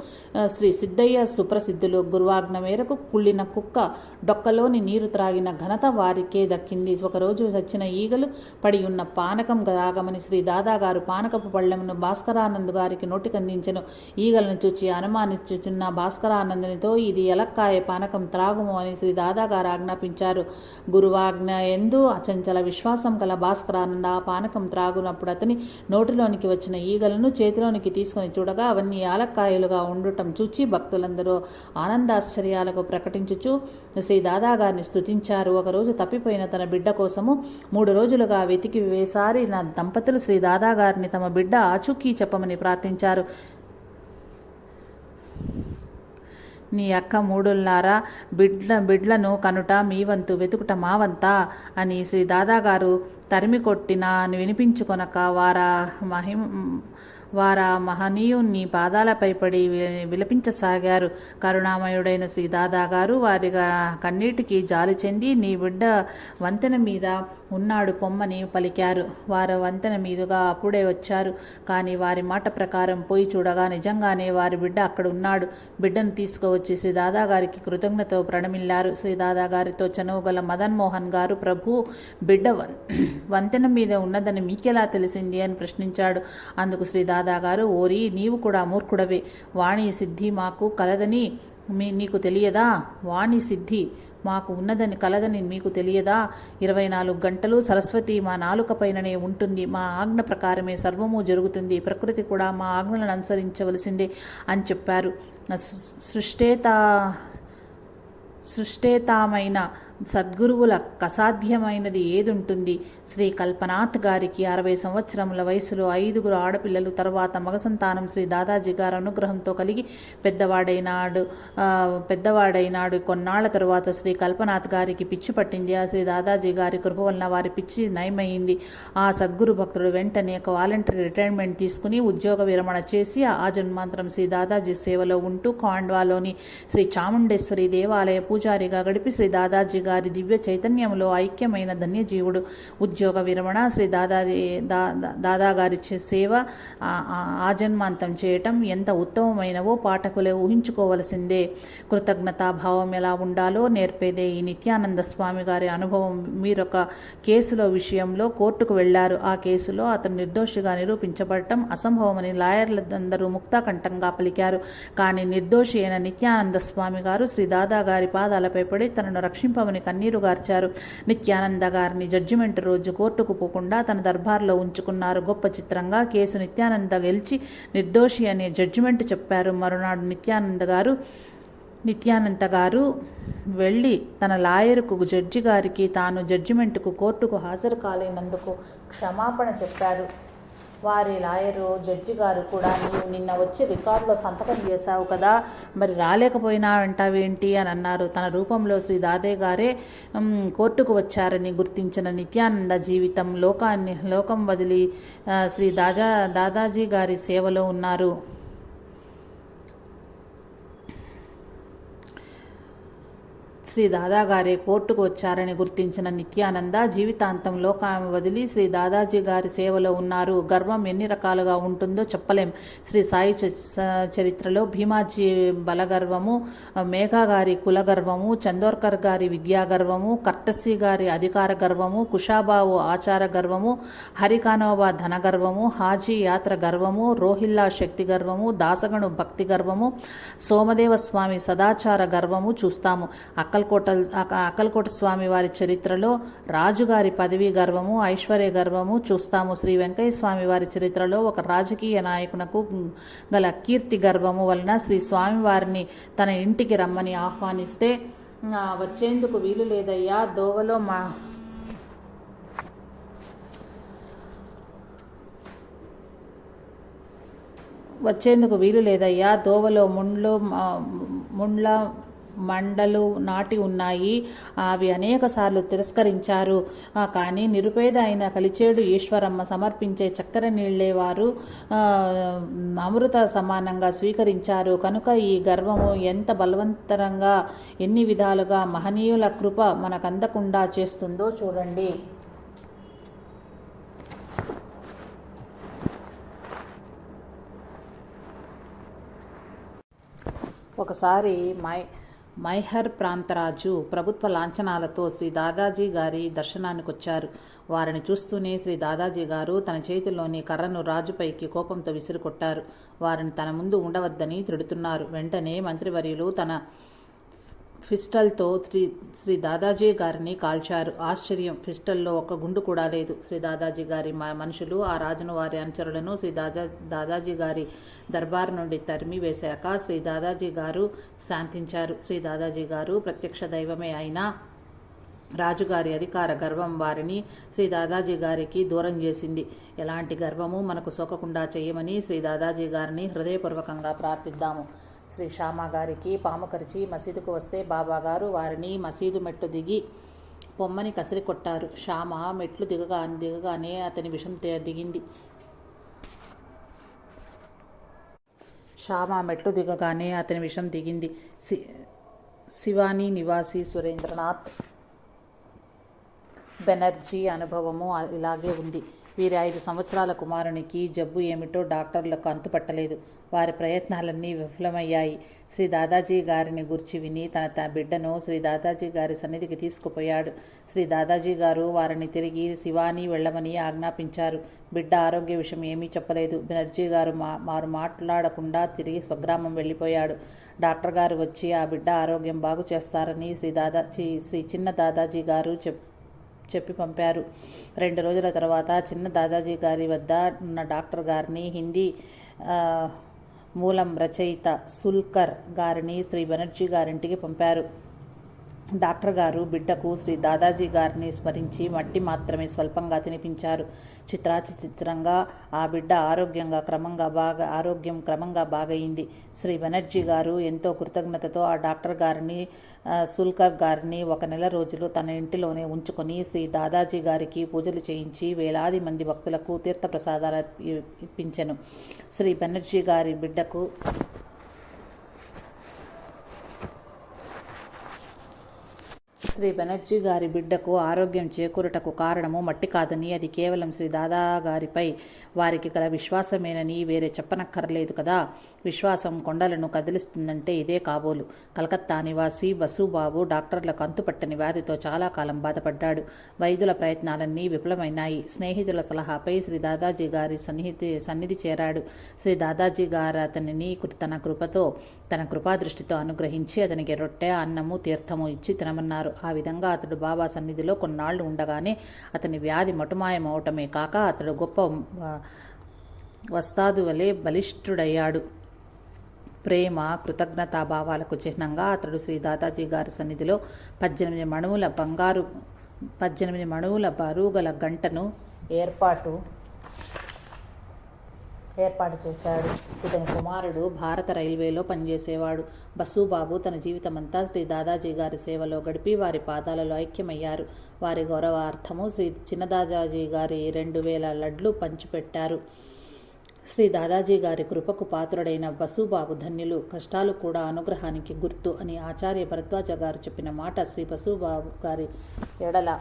శ్రీ సిద్ధయ్య సుప్రసిద్ధులు. గురువాజ్ఞ మేరకు కుళ్ళిన కుక్క డొక్కలోని నీరు త్రాగిన ఘనత వారికే దక్కింది. ఒకరోజు చచ్చిన ఈగలు పడి ఉన్న పానకం తాగమని శ్రీ దాదాగారు పానకపు పళ్ళెమును భాస్కరానంద్ గారికి నోటికందించెను. ఈగలను చూచి అనుమానించుచున్న భాస్కరానందునితో ఇది ఎలక్కాయ పానకం త్రాగుము అని శ్రీ దాదాగారు ఆజ్ఞాపించారు. గురువాజ్ఞ ఎందు అచంచల విశ్వాసం గల భాస్కరానంద ఆ పానకం త్రాగు సాగునప్పుడు అతని నోటిలోనికి వచ్చిన ఈగలను చేతిలోనికి తీసుకొని చూడగా అవన్నీ యాలక్కాయలుగా ఉండటం చూచి భక్తులందరూ ఆనందాశ్చర్యాలకు ప్రకటించుచు శ్రీ దాదాగారిని స్తుతించారు. ఒకరోజు తప్పిపోయిన తన బిడ్డ కోసము 3 రోజులుగా వెతికి వేసారి నా దంపతులు శ్రీ దాదాగారిని తమ బిడ్డ ఆచూకీ చెప్పమని ప్రార్థించారు. నీ అక్క మూడుల్లారా బిడ్లను కనుట మీ వంతు, వెతుకుట మా వంతా అని శ్రీ దాదాగారు తరిమి కొట్టినా వినిపించుకొనక వారా మహనీయుని పాదాలపై పడి విలపించసాగారు. కరుణామయుడైన శ్రీ దాదాగారు వారి కన్నీటికి జాలి చెంది నీ బిడ్డ వంతెన మీద ఉన్నాడు పొమ్మని పలికారు. వారు వంతెన మీదుగా అప్పుడే వచ్చారు. కానీ వారి మాట ప్రకారం పోయి చూడగా నిజంగానే వారి బిడ్డ అక్కడ ఉన్నాడు. బిడ్డను తీసుకువచ్చి శ్రీ దాదాగారికి కృతజ్ఞతతో ప్రణమిల్లారు. శ్రీ దాదాగారితో చనువుగల మదన్ మోహన్ గారు, ప్రభు బిడ్డ వంతెన మీద ఉన్నదని మీకెలా తెలిసింది అని ప్రశ్నించాడు. అందుకు శ్రీ దాదాగారు, ఓరి నీవు కూడా మూర్ఖుడవే, వాణి సిద్ధి మాకు కలదని నీకు తెలియదా? వాణి సిద్ధి మాకు ఉన్నదని కలదని మీకు తెలియదా? 24 గంటలు సరస్వతి మా నాలుక పైననే ఉంటుంది. మా ఆజ్ఞ ప్రకారమే సర్వము జరుగుతుంది. ప్రకృతి కూడా మా ఆజ్ఞలను అనుసరించవలసిందే అని చెప్పారు. సృష్టేతామైన సద్గురువుల కసాధ్యమైనది ఏదుంటుంది? శ్రీ కల్పనాథ్ గారికి 60 సంవత్సరముల వయసులో 5 ఆడపిల్లలు, తర్వాత మగ సంతానం శ్రీ దాదాజీ గారి అనుగ్రహంతో కలిగి పెద్దవాడైనాడు. కొన్నాళ్ల తరువాత శ్రీ కల్పనాథ్ గారికి పిచ్చి పట్టింది. ఆ శ్రీ దాదాజీ గారి కృప వలన వారి పిచ్చి నయమైంది. ఆ సద్గురు భక్తుడు వెంటనే ఒక వాలంటరీ రిటైర్మెంట్ తీసుకుని ఉద్యోగ విరమణ చేసి ఆ జన్మాంతరం శ్రీ దాదాజీ సేవలో ఉంటూ ఖాండ్వాలోని శ్రీ చాముండేశ్వరి దేవాలయ పూజారిగా గడిపి శ్రీ దాదాజీ గారి దివ్య చైతన్యంలో ఐక్యమైన ధన్యజీవుడు. ఉద్యోగ విరమణ, శ్రీ దాదాగారి సేవ ఆజన్మాంతం చేయటం ఎంత ఉత్తమమైనవో పాఠకులే ఊహించుకోవలసిందే. కృతజ్ఞతాభావం ఎలా ఉండాలో నేర్పేదే ఈ నిత్యానంద స్వామి గారి అనుభవం. మీరొక కేసులో విషయంలో కోర్టుకు వెళ్లారు. ఆ కేసులో అతను నిర్దోషిగా నిరూపించబడటం అసంభవమని లాయర్లందరూ ముక్తాకంఠంగా పలికారు. కానీ నిర్దోషి అయిన నిత్యానంద స్వామి గారు శ్రీ దాదాగారి పాదాలపై పడి తనను రక్షింపమని కన్నీరు గార్చారు. నిత్యానంద గారిని జడ్జిమెంట్ రోజు కోర్టుకు పోకుండా తన దర్బార్లో ఉంచుకున్నారు. గొప్ప చిత్రంగా కేసు నిత్యానంద గెలిచి నిర్దోషి అనే జడ్జిమెంట్ చెప్పారు. మరునాడు నిత్యానంద గారు వెళ్ళి తన లాయరుకు జడ్జి గారికి తాను జడ్జిమెంటుకు కోర్టుకు హాజరు కాలేనందుకు క్షమాపణ చెప్పారు. వారి లాయరు జడ్జి గారు కూడా, నీవు నిన్న వచ్చి రికార్డులో సంతకం చేశావు కదా, మరి రాలేకపోయినా అంటావేంటి అని అన్నారు. తన రూపంలో శ్రీ దాదాగారే కోర్టుకు వచ్చారని గుర్తించిన నిత్యానంద జీవితం లోకం వదిలి శ్రీ దాదాజీ గారి సేవలో ఉన్నారు. శ్రీ దాదాగారే కోర్టుకు వచ్చారని గుర్తించిన నిత్యానంద జీవితాంతం లోకాన్ని వదిలి శ్రీ దాదాజీ గారి సేవలో ఉన్నారు. గర్వం ఎన్ని రకాలుగా ఉంటుందో చెప్పలేం. శ్రీ సాయి చరిత్రలో భీమాజీ బలగర్వము, మేఘా గారి కులగర్వము, చందోర్కర్ గారి విద్యాగర్వము, కర్టసి గారి అధికార గర్వము, కుషాబావు ఆచార గర్వము, హరికానోబా ధన గర్వము, హాజీ యాత్ర గర్వము, రోహిల్లా శక్తి గర్వము, దాసగణు భక్తి గర్వము, సోమదేవ స్వామి సదాచార గర్వము చూస్తాము. అక్కల్కోట స్వామి వారి చరిత్రలో రాజుగారి పదవీ గర్వము, ఐశ్వర్య గర్వము చూస్తాము. శ్రీ వెంకయ్య స్వామి వారి చరిత్రలో ఒక రాజకీయ నాయకునకు గల కీర్తి గర్వము వలన శ్రీ స్వామి వారిని తన ఇంటికి రమ్మని ఆహ్వానిస్తే వచ్చేందుకు వీలు లేదయ్యా, దోవలో ముండ్ల మండలు నాటి ఉన్నాయి. అవి అనేకసార్లు తిరస్కరించారు. కానీ నిరుపేద అయిన కలిచేడు ఈశ్వరమ్మ సమర్పించే చక్కెర నీళ్లే వారు అమృత సమానంగా స్వీకరించారు. కనుక ఈ గర్వము ఎంత బలవంతరంగా, ఎన్ని విధాలుగా మహనీయుల కృప మనకందకుండా చేస్తుందో చూడండి. ఒకసారి మైహర్ ప్రాంతరాజు ప్రభుత్వ లాంఛనాలతో శ్రీ దాదాజీ గారి దర్శనానికొచ్చారు. వారిని చూస్తూనే శ్రీ దాదాజీ గారు తన చేతిలోని కర్రను రాజుపైకి కోపంతో విసిరికొట్టారు. వారిని తన ముందు ఉండవద్దని తిడుతున్నారు. వెంటనే మంత్రివర్యులు తన పిస్టల్తో శ్రీ దాదాజీ గారిని కాల్చారు. ఆశ్చర్యం, పిస్టల్లో ఒక్క గుండు కూడా లేదు. శ్రీ దాదాజీ గారి మనుషులు ఆ రాజును వారి అనుచరులను దాదాజీ గారి దర్బారు నుండి తరిమి వేశాక శ్రీ దాదాజీ గారు శాంతించారు. శ్రీ దాదాజీ గారు ప్రత్యక్ష దైవమే అయినా రాజుగారి అధికార గర్వం వారిని శ్రీ దాదాజీ గారికి దూరం చేసింది. ఎలాంటి గర్వము మనకు సోకకుండా చేయమని శ్రీ దాదాజీ గారిని హృదయపూర్వకంగా ప్రార్థిద్దాము. శ్రీ శ్యామ గారికి పాము కరిచి మసీదుకు వస్తే బాబాగారు వారిని మసీదు మెట్లు దిగి పొమ్మని కసిరి కొట్టారు. శ్యామ మెట్లు దిగగానే అతని విషం దిగింది. శివానీ నివాసి సురేంద్రనాథ్ బెనర్జీ అనుభవము ఇలాగే ఉంది. వీరి 5 సంవత్సరాల కుమారునికి జబ్బు ఏమిటో డాక్టర్లకు అంతుపట్టలేదు. వారి ప్రయత్నాలన్నీ విఫలమయ్యాయి. శ్రీ దాదాజీ గారిని గుర్చి విని తన బిడ్డను శ్రీ దాదాజీ గారి సన్నిధికి తీసుకుపోయాడు. శ్రీ దాదాజీ గారు వారిని తిరిగి శివాని వెళ్ళమని ఆజ్ఞాపించారు. బిడ్డ ఆరోగ్య విషయం ఏమీ చెప్పలేదు. బెనర్జీ గారు వారు మాట్లాడకుండా తిరిగి స్వగ్రామం వెళ్ళిపోయాడు. డాక్టర్ గారు వచ్చి ఆ బిడ్డ ఆరోగ్యం బాగు చేస్తారని శ్రీ చిన్న దాదాజీ గారు చెప్పి పంపారు. 2 రోజుల తర్వాత చిన్న దాదాజీ గారి వద్ద ఉన్న డాక్టర్ గారిని హిందీ మూలం రచయిత సుల్కర్ గారిని శ్రీ బెనర్జీ గారింటికి పంపారు. డాక్టర్ గారు బిడ్డకు శ్రీ దాదాజీ గారిని స్మరించి మట్టి మాత్రమే స్వల్పంగా తినిపించారు. చిత్రంగా ఆ బిడ్డ ఆరోగ్యం క్రమంగా బాగయింది. శ్రీ బెనర్జీ గారు ఎంతో కృతజ్ఞతతో ఆ డాక్టర్ గారిని సుల్కర్ గారిని 1 నెల రోజులు తన ఇంటిలోనే ఉంచుకొని శ్రీ దాదాజీ గారికి పూజలు చేయించి వేలాది మంది భక్తులకు తీర్థప్రసాదాలు ఇప్పించెను. శ్రీ బెనర్జీ గారి బిడ్డకు ఆరోగ్యం చేకూరుటకు కారణము మట్టి కాదని, అది కేవలం శ్రీ దాదా గారిపై వారికి గల విశ్వాసమేనని వేరే చెప్పనక్కర్లేదు కదా. విశ్వాసం కొండలను కదిలిస్తుందంటే ఇదే కాబోలు. కలకత్తా నివాసి బసుబాబు డాక్టర్లకు అంతుపట్టని వ్యాధితో చాలా కాలం బాధపడ్డాడు. వైద్యుల ప్రయత్నాలన్నీ విఫలమైనాయి. స్నేహితుల సలహాపై శ్రీ దాదాజీ గారి సన్నిధి చేరాడు. శ్రీ దాదాజీ గారు అతనిని తన కృపాదృష్టితో అనుగ్రహించి అతనికి రొట్టె, అన్నము, తీర్థము ఇచ్చి తినమన్నారు. ఆ విధంగా అతడు బాబా సన్నిధిలో కొన్నాళ్లు ఉండగానే అతని వ్యాధి మటుమాయమవటమే కాక అతడు గొప్ప వస్తాదు వలె బలిష్ఠుడయ్యాడు. ప్రేమ, కృతజ్ఞతాభావాలకు చిహ్నంగా అతడు శ్రీ దాదాజీ గారి సన్నిధిలో 18 మణువుల బరువుగల గంటను ఏర్పాటు చేశాడు. ఇతని కుమారుడు భారత రైల్వేలో పనిచేసేవాడు. బసుబాబు తన జీవితమంతా శ్రీ దాదాజీ గారి సేవలో గడిపి వారి పాదాలలో ఐక్యమయ్యారు. వారి గౌరవార్థము శ్రీ చిన్న దాదాజీ గారి 2000 లడ్లు పంచిపెట్టారు. శ్రీ దాదాజీ గారి కృపకు పాత్రుడైన బసుబాబు ధన్యులు. కష్టాలు కూడా అనుగ్రహానికి గుర్తు అని ఆచార్య భరద్వాజ గారు చెప్పిన మాట శ్రీ బసుబాబు గారి ఎడల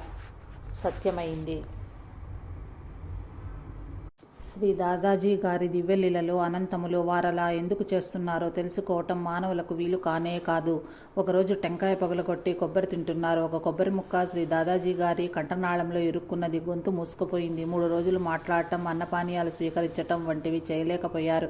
సత్యమైంది. శ్రీ దాదాజీ గారి దివ్యలీలలో అనంతములు వారలా ఎందుకు చేస్తున్నారో తెలుసుకోవటం మానవులకు వీలు కానే కాదు. ఒకరోజు టెంకాయ పగలగొట్టి కొబ్బరి తింటున్నారు. ఒక కొబ్బరి ముక్క శ్రీ దాదాజీ గారి కంఠనాళంలో ఇరుక్కున్నది. గొంతు మూసుకుపోయింది. 3 రోజులు మాట్లాడటం, అన్నపానీయాలు స్వీకరించటం వంటివి చేయలేకపోయారు.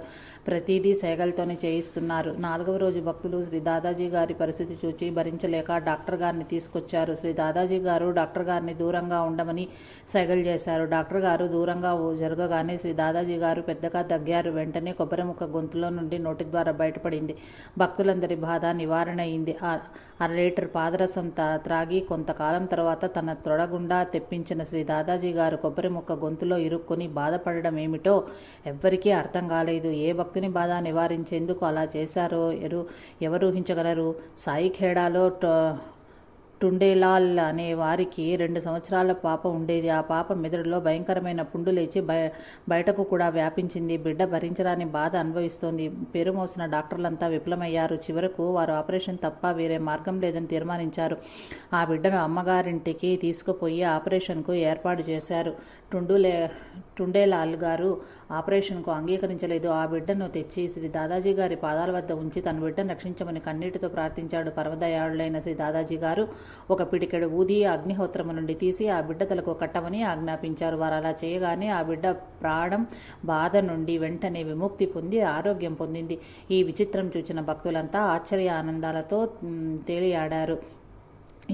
ప్రతిదీ సైగలతోనే చేయిస్తున్నారు. 4వ రోజు భక్తులు శ్రీ దాదాజీ గారి పరిస్థితి చూచి భరించలేక డాక్టర్ గారిని తీసుకొచ్చారు. శ్రీ దాదాజీ గారు డాక్టర్ గారిని దూరంగా ఉండమని సైగలు చేశారు. డాక్టర్ గారు దూరంగా జరగగానే శ్రీ దాదాజీ గారు పెద్దగా దగ్గారు. వెంటనే కొబ్బరి ముక్క గొంతులో నుండి నోటి ద్వారా బయటపడింది. భక్తులందరి బాధ నివారణ అయింది. 1/2 లీటర్ పాదరసం త్రాగి కొంతకాలం తర్వాత తన తొడగుండా తెప్పించిన శ్రీ దాదాజీ గారు కొబ్బరి ముక్క గొంతులో ఇరుక్కుని బాధపడడం ఏమిటో ఎవ్వరికీ అర్థం కాలేదు. ఏ భక్తుని బాధ నివారించేందుకు అలా చేశారో ఎవరు ఊహించగలరు? సాయిఖేడాలో టుండేలాల్ అనే వారికి 2 సంవత్సరాల పాప ఉండేది. ఆ పాప మెదడులో భయంకరమైన పుండు లేచి బయటకు కూడా వ్యాపించింది. బిడ్డ భరించరాని బాధ అనుభవిస్తోంది. పేరు మోసిన డాక్టర్లంతా విఫలమయ్యారు. చివరకు వారు ఆపరేషన్ తప్ప వేరే మార్గం లేదని తీర్మానించారు. ఆ బిడ్డను అమ్మగారింటికి తీసుకుపోయి ఆపరేషన్కు ఏర్పాటు చేశారు. టుండేలాల్ గారు ఆపరేషన్కు అంగీకరించలేదు. ఆ బిడ్డను తెచ్చి శ్రీ దాదాజీ గారి పాదాల వద్ద ఉంచి తన బిడ్డను రక్షించమని కన్నీటితో ప్రార్థించాడు. పరమదయాళులైన శ్రీ దాదాజీ గారు ఒక పిడికెడు ఊది అగ్నిహోత్రము నుండి తీసి ఆ బిడ్డ తలకు కట్టమని ఆజ్ఞాపించారు. వారు అలా చేయగానే ఆ బిడ్డ ప్రాణం బాధ నుండి వెంటనే విముక్తి పొంది ఆరోగ్యం పొందింది. ఈ విచిత్రం చూచిన భక్తులంతా ఆశ్చర్య ఆనందాలతో తేలియాడారు.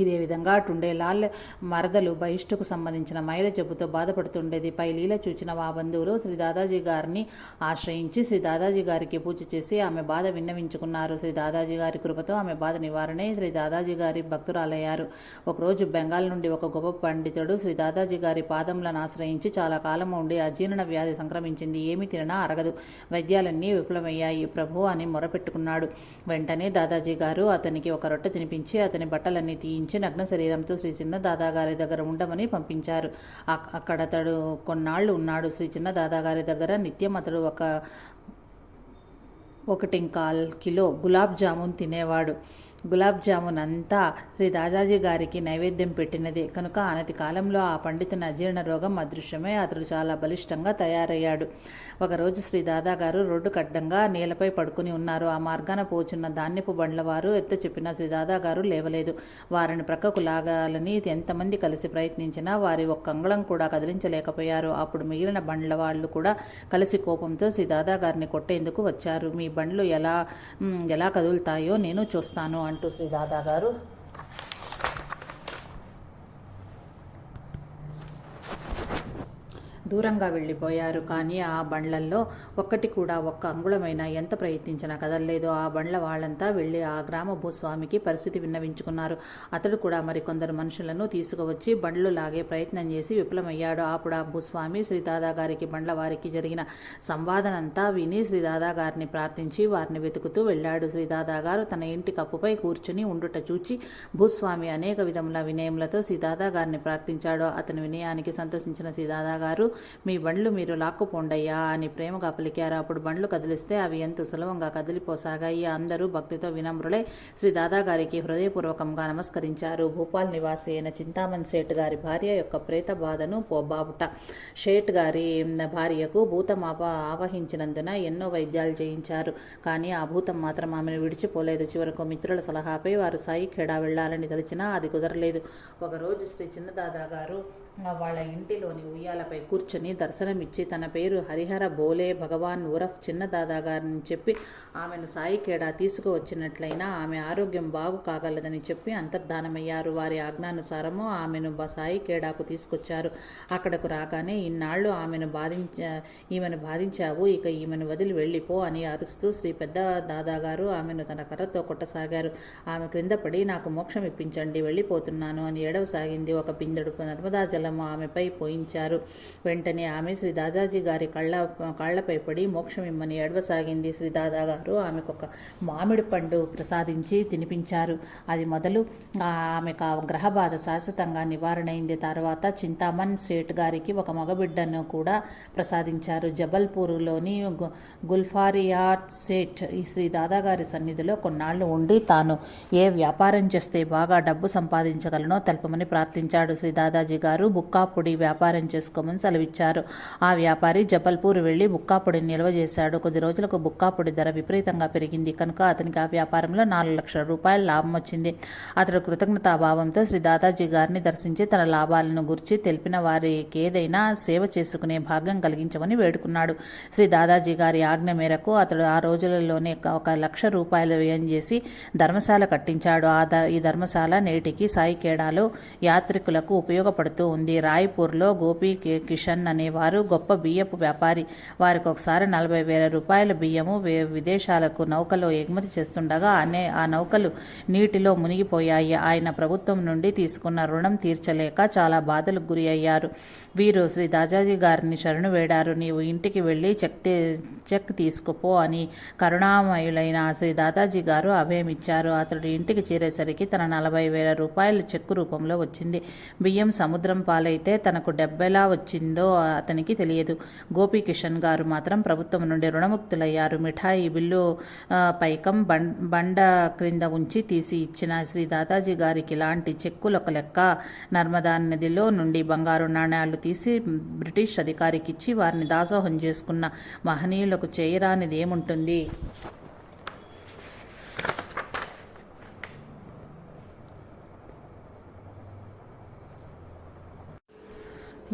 ఇదే విధంగా టుండేలాల్ మరదలు బహిష్టుకు సంబంధించిన మైల జబ్బుతో బాధపడుతుండేది. పై లీల చూచిన ఆ బంధువులు శ్రీ దాదాజీ గారిని ఆశ్రయించి శ్రీ దాదాజీ గారికి పూజ చేసి ఆమె బాధ విన్నవించుకున్నారు. శ్రీ దాదాజీ గారి కృపతో ఆమె బాధ నివారణే శ్రీ దాదాజీ గారి భక్తురాలయ్యారు. ఒకరోజు బెంగాల్ నుండి ఒక గొప్ప పండితుడు శ్రీ దాదాజీ గారి పాదములను ఆశ్రయించి చాలా కాలం ఉండి అజీర్ణ వ్యాధి సంక్రమించింది. ఏమి తిననా అరగదు, వైద్యాలన్నీ విఫలమయ్యాయి ప్రభు అని మొరపెట్టుకున్నాడు. వెంటనే దాదాజీ గారు అతనికి ఒక రొట్టె తినిపించి అతని బట్టలన్నీ నగ్న శరీరంతో శ్రీ చిన్న దాదాగారి దగ్గర ఉండమని పంపించారు. అక్కడ అతడు కొన్నాళ్లు ఉన్నాడు. శ్రీ చిన్న దాదాగారి దగ్గర నిత్యం అతడు 1.25 కిలో గులాబ్ జామున్ తినేవాడు. గులాబ్ జామున్ అంతా శ్రీ దాదాజీ గారికి నైవేద్యం పెట్టినదే కనుక అనతి కాలంలో ఆ పండితుని అజీర్ణ రోగం అదృశ్యమై అతడు చాలా బలిష్టంగా తయారయ్యాడు. ఒకరోజు శ్రీ దాదా గారు రోడ్డు కడ్డంగా నేలపై పడుకుని ఉన్నారు. ఆ మార్గాన పోచున్న ధాన్యపు బండ్ల వారు ఎత్తు చెప్పిన శ్రీ దాదా గారు లేవలేదు. వారిని ప్రక్కకు లాగాలని ఎంతమంది కలిసి ప్రయత్నించినా వారి ఒక్క అంగుళం కూడా కదిలించలేకపోయారు. అప్పుడు మిగిలిన బండ్ల వాళ్ళు కూడా కలిసి కోపంతో శ్రీ దాదా గారిని కొట్టేందుకు వచ్చారు. మీ బండ్లు ఎలా కదులుతాయో నేను చూస్తాను అంటూ శ్రీ దాదా గారు దూరంగా వెళ్ళిపోయారు. కానీ ఆ బండ్లల్లో ఒక్కటి కూడా ఒక్క అంగుళమైనా ఎంత ప్రయత్నించినా కదలలేదు. ఆ బండ్ల వాళ్ళంతా వెళ్ళి ఆ గ్రామ భూస్వామికి పరిస్థితి విన్నవించుకున్నారు. అతడు కూడా మరికొందరు మనుషులను తీసుకువచ్చి బండ్లు లాగే ప్రయత్నం చేసి విఫలమయ్యాడు. అప్పుడు ఆ భూస్వామి శ్రీ దాదా గారికి బండ్ల వారికి జరిగిన సంవాదనంతా విని శ్రీ దాదా గారిని ప్రార్థించి వారిని వెతుకుతూ వెళ్ళాడు. శ్రీ దాదా గారు తన ఇంటి కప్పుపై కూర్చుని ఉండుట చూచి భూస్వామి అనేక విధముల వినయములతో శ్రీ దాదా గారిని ప్రార్థించాడు. అతని వినయానికి సంతోషించిన శ్రీ దాదా గారు మీ బండ్లు మీరు లాక్కుపోండయ్యా అని ప్రేమగా పలికారు. అప్పుడు బండ్లు కదిలిస్తే అవి ఎంతో సులభంగా కదిలిపోసాగాయి. అందరూ భక్తితో వినమ్రులై శ్రీ దాదా గారికి హృదయపూర్వకంగా నమస్కరించారు. భూపాల్ నివాసి అయిన చింతామణి సేట్ గారి భార్య యొక్క ప్రేత బాధను బాబుట షేట్ గారి భార్యకు భూతం ఆవహించినందున ఎన్నో వైద్యాలు చేయించారు. కానీ ఆ భూతం మాత్రం ఆమెను విడిచిపోలేదు. చివరకు మిత్రుల సలహాపై వారు సాయి ఖేడా వెళ్లాలని తలిచినా అది కుదరలేదు. ఒకరోజు శ్రీ చిన్నదాదా గారు వాళ్ళ ఇంటిలోని ఉయ్యాలపై కూర్చొని దర్శనమిచ్చి తన పేరు హరిహర బోలే భగవాన్ ఉరఫ్ చిన్న దాదా గారిని చెప్పి ఆమెను సాయి ఖేడా తీసుకువచ్చినట్లయినా ఆమె ఆరోగ్యం బాగు కాగలదని చెప్పి అంతర్ధానమయ్యారు. వారి ఆజ్ఞానుసారము ఆమెను సాయి ఖేడాకు తీసుకొచ్చారు. అక్కడకు రాగానే ఇన్నాళ్లు ఈమెను బాధించావు, ఇక ఈమెను వదిలి వెళ్ళిపో అని అరుస్తూ శ్రీ పెద్ద దాదాగారు ఆమెను తన కర్రతో కొట్టసాగారు. ఆమె క్రింద పడి నాకు మోక్షం ఇప్పించండి, వెళ్ళిపోతున్నాను అని ఏడవసాగింది. ఒక బిందెడు నర్మదా జలం ఆమెపై పోయించారు. వెంటనే ఆమె శ్రీ దాదాజీ గారి కాళ్లపై పడి మోక్షం ఇమ్మని ఏడవసాగింది. శ్రీ దాదా గారు ఆమెకు ఒక మామిడి పండు ప్రసాదించి తినిపించారు. అది మొదలు ఆమెకు ఆ గ్రహబాధ శాశ్వతంగా నివారణైంది. తర్వాత చింతామణ్ సేట్ గారికి ఒక మగబిడ్డను కూడా ప్రసాదించారు. జబల్పూర్లోని గుల్ఫారియా సేట్ ఈ శ్రీ దాదా గారి సన్నిధిలో కొన్నాళ్లు ఉండి తాను ఏ వ్యాపారం చేస్తే బాగా డబ్బు సంపాదించగలనో తెలపమని ప్రార్థించాడు. శ్రీ దాదాజీ గారు బుక్కాపొడి వ్యాపారం చేసుకోమని సెలవిచ్చారు. ఆ వ్యాపారి జబల్పూర్ వెళ్లి బుక్కాపొడిని నిల్వ చేశాడు. కొద్ది రోజులకు బుక్కాపొడి ధర విపరీతంగా పెరిగింది కనుక అతనికి ఆ వ్యాపారంలో 4 లక్షల రూపాయల లాభం వచ్చింది. అతడు కృతజ్ఞతాభావంతో శ్రీ దాదాజీ గారిని దర్శించి తన లాభాలను గురించి తెలిపిన వారికి ఏదైనా సేవ చేసుకునే భాగ్యం కలిగించమని వేడుకున్నాడు. శ్రీ దాదాజీ గారి ఆజ్ఞ మేరకు అతడు ఆ రోజులలోనే 1 లక్ష రూపాయలు వ్యయం చేసి ధర్మశాల కట్టించాడు. ఈ ధర్మశాల నేటికి సాయి ఖేడాలో యాత్రికులకు ఉపయోగపడుతూ ఉంది. రాయ్పూర్లో గోపి కిషన్ అనేవారు గొప్ప బియ్యపు వ్యాపారి. వారికి ఒకసారి 40,000 రూపాయల బియ్యము విదేశాలకు నౌకలో ఎగుమతి చేస్తుండగా ఆ నౌకలు నీటిలో మునిగిపోయాయి. ఆయన ప్రభుత్వం నుండి తీసుకున్న రుణం తీర్చలేక చాలా బాధలకు గురి అయ్యారు. వీరు శ్రీ దాదాజీ గారిని శరణు వేడారు. నీవు ఇంటికి వెళ్ళి చెక్ తీసుకుపో అని కరుణామయులైన శ్రీ దాదాజీ గారు అభయమిచ్చారు. అతడు ఇంటికి చేరేసరికి తన 40,000 రూపాయల చెక్కు రూపంలో వచ్చింది. బియ్యం సముద్రం పాలైతే తనకు డబ్బెలా వచ్చిందో అతనికి తెలియదు. గోపీకిషన్ గారు మాత్రం ప్రభుత్వం నుండి రుణముక్తులయ్యారు. మిఠాయి బిల్లు పైకం బండ క్రింద ఉంచి తీసి ఇచ్చిన శ్రీ దాదాజీ గారికి ఇలాంటి చెక్కులొక లెక్క. నర్మదా నదిలో నుండి బంగారు నాణ్యాలు తీసి బ్రిటిష్ అధికారికిచ్చి వారిని దాసోహం చేసుకున్న మహనీయులకు చేయరానిది ఏముంటుంది?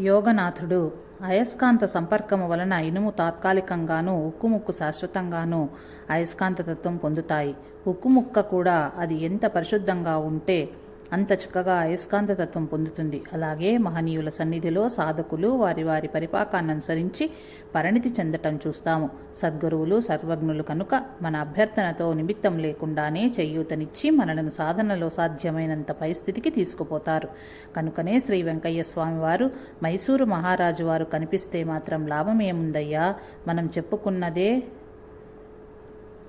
యోగనాథుడు అయస్కాంత సంపర్కము వలన ఇనుము తాత్కాలికంగాను ఉక్కుముక్కు శాశ్వతంగాను అయస్కాంతతత్వం పొందుతాయి. ఉక్కుముక్క కూడా అది ఎంత పరిశుద్ధంగా ఉంటే అంత చక్కగా అయస్కాంతతత్వం పొందుతుంది. అలాగే మహనీయుల సన్నిధిలో సాధకులు వారి వారి పరిపాకాన్ని అనుసరించి పరిణితి చెందటం చూస్తాము. సద్గురువులు సర్వజ్ఞులు కనుక మన అభ్యర్థనతో నిమిత్తం లేకుండానే చేయూతనిచ్చి మనలను సాధనలో సాధ్యమైనంత పై స్థితికి తీసుకుపోతారు. కనుకనే శ్రీ వెంకయ్య స్వామి వారు మైసూరు మహారాజు వారు కనిపిస్తే మాత్రం లాభమేముందయ్యా,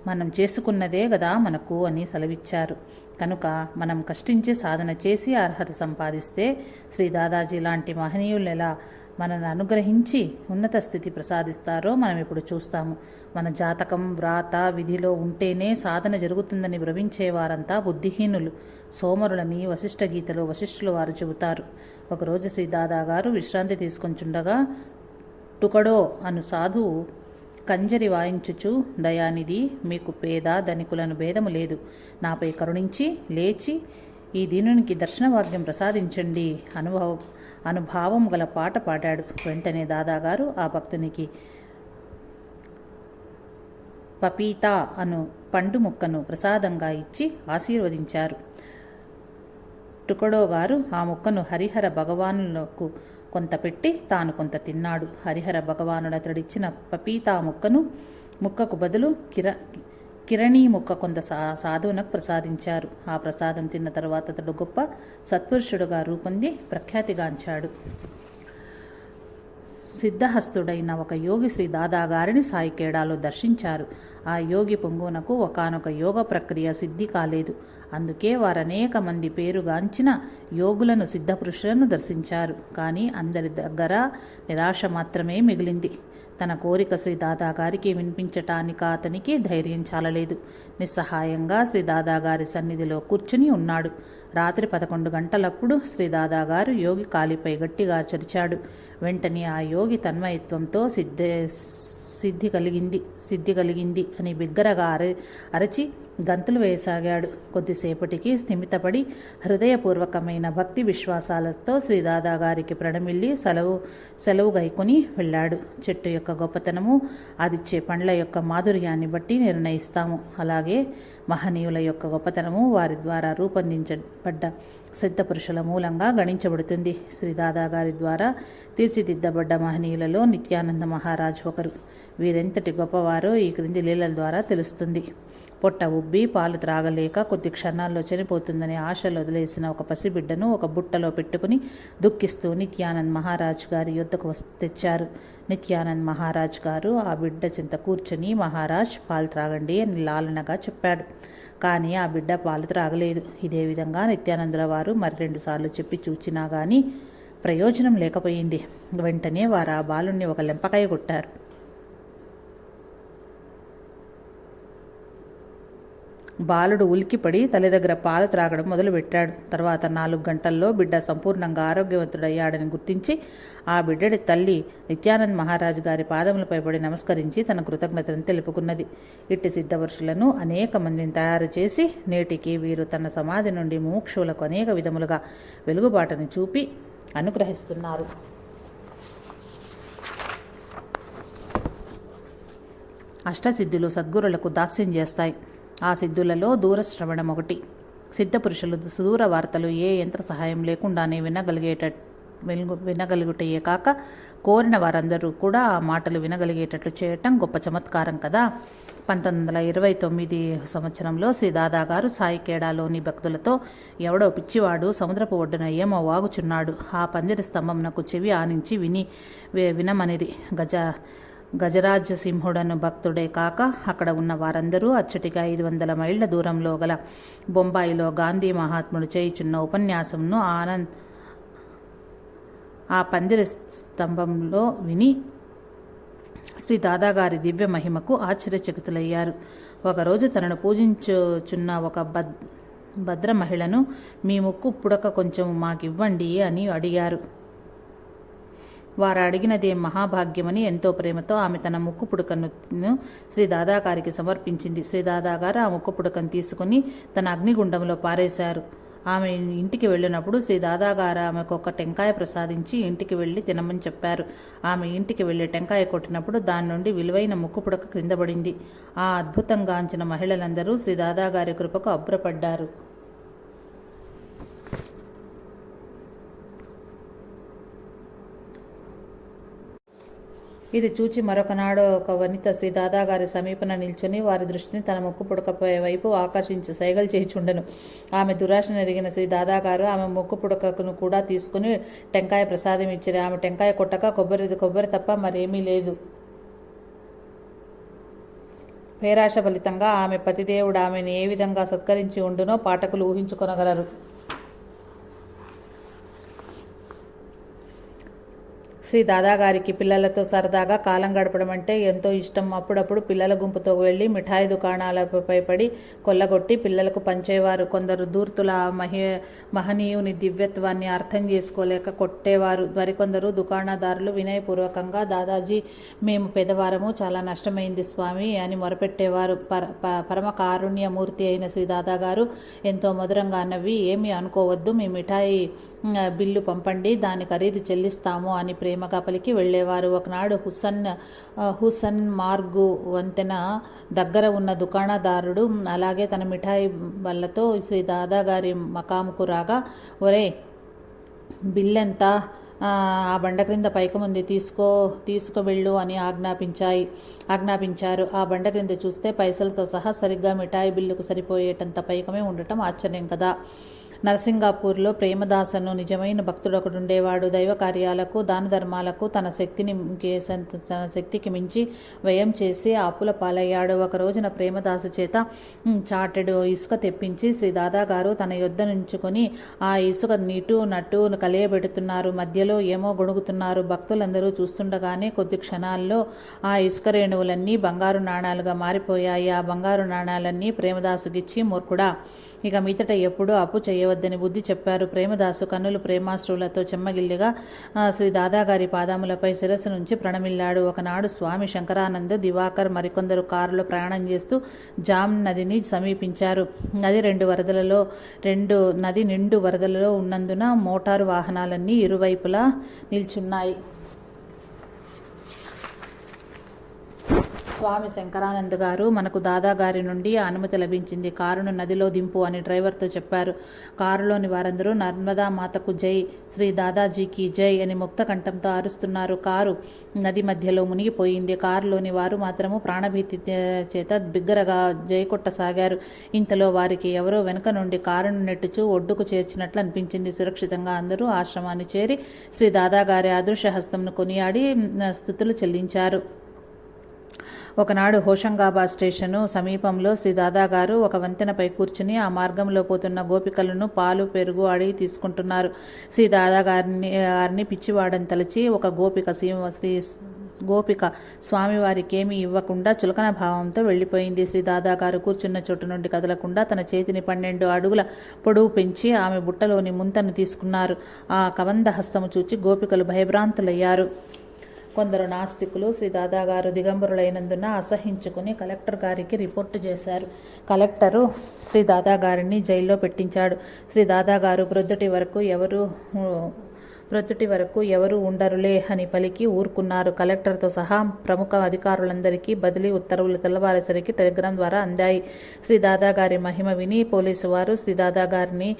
మనం చేసుకున్నదే గదా మనకు అని సెలవిచ్చారు. కనుక మనం కష్టించి సాధన చేసి అర్హత సంపాదిస్తే శ్రీ దాదాజీ లాంటి మహనీయులు ఎలా మనల్ని అనుగ్రహించి ఉన్నత స్థితి ప్రసాదిస్తారో మనం ఇప్పుడు చూస్తాము. మన జాతకం వ్రాత విధిలో ఉంటేనే సాధన జరుగుతుందని భ్రమించేవారంతా బుద్ధిహీనులు, సోమరులని వశిష్ఠ గీతలో వశిష్ఠులు వారు చెబుతారు. ఒకరోజు శ్రీ దాదా గారు విశ్రాంతి తీసుకొంచుండగా టుకడో అను సాధువు కంజరి వాయించుచు, దయానిధి, మీకు పేద ధనికులను భేదము లేదు, నాపై కరుణించి లేచి ఈ దీనునికి దర్శనభాగ్యం ప్రసాదించండి అనుభావం గల పాట పాడాడు. వెంటనే దాదాగారు ఆ భక్తునికి పపీతా అను పండు ముక్కను ప్రసాదంగా ఇచ్చి ఆశీర్వదించారు. టుకడో గారు ఆ ముక్కను హరిహర భగవానులకు కొంత పెట్టి తాను కొంత తిన్నాడు. హరిహర భగవానుడు అతడిచ్చిన పపీతా ముక్కకు బదులు కిరణీ ముక్క కొంత సాధువునకు ప్రసాదించారు. ఆ ప్రసాదం తిన్న తర్వాత అతడు గొప్ప సత్పురుషుడుగా రూపొంది ప్రఖ్యాతిగాంచాడు. సిద్ధహస్తుడైన ఒక యోగి శ్రీ దాదాగారిని సాయికేడాలో దర్శించారు. ఆ యోగి పొంగునకు ఒకానొక యోగ ప్రక్రియ సిద్ధి కాలేదు. అందుకే వారనేక మంది పేరుగాంచిన యోగులను సిద్ధపురుషులను దర్శించారు. కానీ అందరి దగ్గర నిరాశ మాత్రమే మిగిలింది. తన కోరిక శ్రీ దాదాగారికి వినిపించటానిక అతనికి ధైర్యం చాలలేదు. నిస్సహాయంగా శ్రీ దాదాగారి సన్నిధిలో కూర్చుని ఉన్నాడు. రాత్రి 11 గంటలప్పుడు శ్రీ దాదాగారు యోగి కాలిపై గట్టిగా చరిచాడు. వెంటనే ఆ యోగి తన్మయత్వంతో సిద్ధి కలిగింది అని బిగ్గరగా అరచి గంతులు వేయసాగాడు. కొద్దిసేపటికి స్థిమితపడి హృదయపూర్వకమైన భక్తి విశ్వాసాలతో శ్రీ దాదాగారికి ప్రణమిల్లి సెలవు గైకొని వెళ్ళాడు. చెట్టు యొక్క గొప్పతనము అదిచ్చే పండ్ల యొక్క మాధుర్యాన్ని బట్టి నిర్ణయిస్తాము. అలాగే మహనీయుల యొక్క గొప్పతనము వారి ద్వారా రూపొందించబడ్డ సిద్ధపురుషుల మూలంగా గణించబడుతుంది. శ్రీ దాదాగారి ద్వారా తీర్చిదిద్దబడ్డ మహనీయులలో నిత్యానంద మహారాజ్ ఒకరు. వీరెంతటి గొప్పవారో ఈ క్రింది లీలల ద్వారా తెలుస్తుంది. పొట్ట ఉబ్బి పాలు త్రాగలేక కొద్ది క్షణాల్లో చనిపోతుందని ఆశలు వదిలేసిన ఒక పసిబిడ్డను ఒక బుట్టలో పెట్టుకుని దుఃఖిస్తూ నిత్యానంద్ మహారాజ్ గారి యొద్దకు తెచ్చారు. నిత్యానంద్ మహారాజ్ గారు ఆ బిడ్డ చింత కూర్చొని, మహారాజ్ పాలు త్రాగండి అని లాలనగా చెప్పాడు. కానీ ఆ బిడ్డ పాలు త్రాగలేదు. ఇదే విధంగా నిత్యానందుల వారు మరి 2 సార్లు చెప్పి చూచినా కానీ ప్రయోజనం లేకపోయింది. వెంటనే వారు ఆ బాలుణ్ణి ఒక లెంపకాయ కొట్టారు. బాలుడు ఉలిక్కిపడి తల్లి దగ్గర పాలు త్రాగడం మొదలుపెట్టాడు. తర్వాత 4 గంటల్లో బిడ్డ సంపూర్ణంగా ఆరోగ్యవంతుడయ్యాడని గుర్తించి ఆ బిడ్డడి తల్లి నిత్యానంద్ మహారాజు గారి పాదములపై పడి నమస్కరించి తన కృతజ్ఞతను తెలుపుకున్నది. ఇట్టి సిద్ధపురుషులను అనేక మందిని తయారు చేసి నేటికి వీరు తన సమాధి నుండి ముముక్షువులకు అనేక విధములుగా వెలుగుబాటును చూపి అనుగ్రహిస్తున్నారు. అష్టసిద్ధులు సద్గురులకు దాస్యం చేస్తాయి. ఆ సిద్ధులలో దూరశ్రవణం ఒకటి. సిద్ధపురుషులు సుదూర వార్తలు ఏ యంత్ర సహాయం లేకుండానే వినగలుగుటయే కాక కోరిన వారందరూ కూడా ఆ మాటలు వినగలిగేటట్లు చేయటం గొప్ప చమత్కారం కదా. 1929 సంవత్సరంలో శ్రీ దాదాగారు సాయికేడాలోని భక్తులతో ఎవడో పిచ్చివాడు సముద్రపు ఒడ్డున ఏమో వాగుచున్నాడు, ఆ పందిరి స్తంభంనకు చెవి ఆనించి వినమనిరి. గజరాజ సింహుడను భక్తుడే కాక అక్కడ ఉన్న వారందరూ అచ్చటిగా 500 మైళ్ళ దూరంలో గల బొంబాయిలో గాంధీ మహాత్ముడు చేయుచున్న ఉపన్యాసంను ఆ పందిరి స్తంభంలో విని శ్రీ దాదాగారి దివ్య మహిమకు ఆశ్చర్యచకితులయ్యారు. ఒకరోజు తనను పూజించుచున్న ఒక భద్ర మహిళను, మీ ముక్కు పుడక కొంచెం మాకివ్వండి అని అడిగారు. వారు అడిగినదే మహాభాగ్యమని ఎంతో ప్రేమతో ఆమె తన ముక్కు పుడకను శ్రీ దాదాగారికి సమర్పించింది. శ్రీ దాదాగారు ఆ ముక్కు పుడకను తీసుకుని తన అగ్నిగుండంలో పారేశారు. ఆమె ఇంటికి వెళ్ళినప్పుడు శ్రీ దాదాగారు ఆమెకు ఒక టెంకాయ ప్రసాదించి ఇంటికి వెళ్ళి తినమని చెప్పారు. ఆమె ఇంటికి వెళ్ళి టెంకాయ కొట్టినప్పుడు దాని నుండి విలువైన ముక్కు పుడక క్రిందపడింది. ఆ అద్భుతంగాంచిన మహిళలందరూ శ్రీ దాదాగారి కృపకు అబ్బురపడ్డారు. ఇది చూచి మరొకనాడు ఒక వనిత శ్రీ దాదాగారి సమీపన నిల్చుని వారి దృష్టిని తన ముక్కు పుడకపై వైపు ఆకర్షించి సైగలు చేయుచుండెను. ఆమె దురాశను ఎరిగిన శ్రీ దాదాగారు ఆమె ముక్కు పుడకను కూడా తీసుకుని టెంకాయ ప్రసాదం ఇచ్చారు. ఆమె టెంకాయ కొట్టక కొబ్బరి తప్ప మరేమీ లేదు. పేరాశ ఫలితంగా ఆమె పతిదేవుడు ఆమెను ఏ విధంగా సత్కరించి ఉండునో పాఠకులు ఊహించుకొనగలరు. శ్రీ దాదాగారికి పిల్లలతో సరదాగా కాలం గడపడం అంటే ఎంతో ఇష్టం. అప్పుడప్పుడు పిల్లల గుంపుతో వెళ్ళి మిఠాయి దుకాణాలపై పడి కొల్లగొట్టి పిల్లలకు పంచేవారు. కొందరు ధూర్తుల మహనీయుని దివ్యత్వాన్ని అర్థం చేసుకోలేక కొట్టేవారు. మరికొందరు దుకాణదారులు వినయపూర్వకంగా, దాదాజీ మేము పెదవారము, చాలా నష్టమైంది స్వామి అని మొరపెట్టేవారు. పరమ కారుణ్యమూర్తి అయిన శ్రీ దాదాగారు ఎంతో మధురంగా నవ్వి, ఏమీ అనుకోవద్దు, మీ మిఠాయి బిల్లు పంపండి, దాని ఖరీదు చెల్లిస్తాము అని ప్రేమగా పలికి వెళ్ళేవారు. ఒకనాడు హుసన్ మార్గు వంతెన దగ్గర ఉన్న దుకాణదారుడు అలాగే తన మిఠాయి బల్లతో శ్రీ దాదాగారి మకాముకు రాగా, ఒరే బిల్లెంత, ఆ బండ క్రింద పైకముంది, తీసుకువెళ్ళు అని ఆజ్ఞాపించారు. ఆ బండ క్రింద చూస్తే పైసలతో సహా సరిగ్గా మిఠాయి బిల్లుకు సరిపోయేటంత పైకమే ఉండటం ఆశ్చర్యం కదా. నరసింగాపూర్లో ప్రేమదాసను నిజమైన భక్తుడొకడుండేవాడు. దైవ కార్యాలకు, దాన ధర్మాలకు తన శక్తికి మించి వ్యయం చేసి అప్పుల పాలయ్యాడు. ఒక రోజున ప్రేమదాసు చేత చాటెడు ఇసుక తెప్పించి శ్రీ దాదాగారు తన యొద్ద నుంచుకొని ఆ ఇసుక నీటు నట్టు కలియబెడుతున్నారు. మధ్యలో ఏమో గొణుగుతున్నారు. భక్తులందరూ చూస్తుండగానే కొద్ది క్షణాల్లో ఆ ఇసుక రేణువులన్నీ బంగారు నాణాలుగా మారిపోయాయి. ఆ బంగారు నాణాలన్నీ ప్రేమదాసుగిచ్చి, మూర్ఖుడా, ఇక మీదట ఎప్పుడూ అప్పు చేయవద్దని బుద్ధి చెప్పారు. ప్రేమదాసు కన్నులు ప్రేమాశ్రులతో చెమ్మగిల్లిగా శ్రీ దాదాగారి పాదములపై శిరస్సు నుంచి ప్రణమిల్లాడు. ఒకనాడు స్వామి శంకరానంద్, దివాకర్ మరికొందరు కారులో ప్రయాణం చేస్తూ జామ్ నదిని సమీపించారు. నది నిండు వరదలలో ఉన్నందున మోటారు వాహనాలన్నీ ఇరువైపులా నిల్చున్నాయి. స్వామి శంకరానంద్ గారు, మనకు దాదాగారి నుండి అనుమతి లభించింది, కారును నదిలో దింపు అని డ్రైవర్తో చెప్పారు. కారులోని వారందరూ నర్మదా మాతకు జై, శ్రీ దాదాజీకి జై అని ముక్త కంఠంతో అరుస్తున్నారు. కారు నది మధ్యలో మునిగిపోయింది. కారులోని వారు మాత్రము ప్రాణభీతి చేత బిగ్గరగా జై కొట్టసాగారు. ఇంతలో వారికి ఎవరో వెనుక నుండి కారును నెట్టుచూ ఒడ్డుకు చేర్చినట్లు అనిపించింది. సురక్షితంగా అందరూ ఆశ్రమాన్ని చేరి శ్రీ దాదాగారి అదృశ్య హస్తంను కొనియాడి స్తుతులు చెల్లించారు. ఒకనాడు హోషంగాబాద్ స్టేషను సమీపంలో శ్రీ దాదాగారు ఒక వంతెనపై కూర్చుని ఆ మార్గంలో పోతున్న గోపికలను పాలు, పెరుగు అడిగి తీసుకుంటున్నారు. శ్రీ దాదాగారిని పిచ్చివాడని తలచి ఒక గోపిక స్వామివారికేమీ ఇవ్వకుండా చులకన భావంతో వెళ్ళిపోయింది. శ్రీ దాదాగారు కూర్చున్న చోటు నుండి కదలకుండా తన చేతిని 12 అడుగుల పొడవు పెంచి ఆమె బుట్టలోని ముంతను తీసుకున్నారు. ఆ కబంధ హస్తము చూచి గోపికలు భయభ్రాంతులయ్యారు. కొందరు నాస్తికులు శ్రీ దాదాగారు దిగంబరులైనందున అసహించుకుని కలెక్టర్ గారికి రిపోర్టు చేశారు. కలెక్టరు శ్రీ దాదాగారిని జైల్లో పెట్టించాడు. శ్రీ దాదాగారు ప్రొద్దుటి వరకు ఎవరు ఉండరులే అని పలికి ఊరుకున్నారు. కలెక్టర్తో సహా ప్రముఖ అధికారులందరికీ బదిలీ ఉత్తర్వులు తెల్లవారేసరికి టెలిగ్రామ్ ద్వారా అందాయి. శ్రీ దాదాగారి మహిమ విని పోలీసు వారు శ్రీ దాదాగారిని,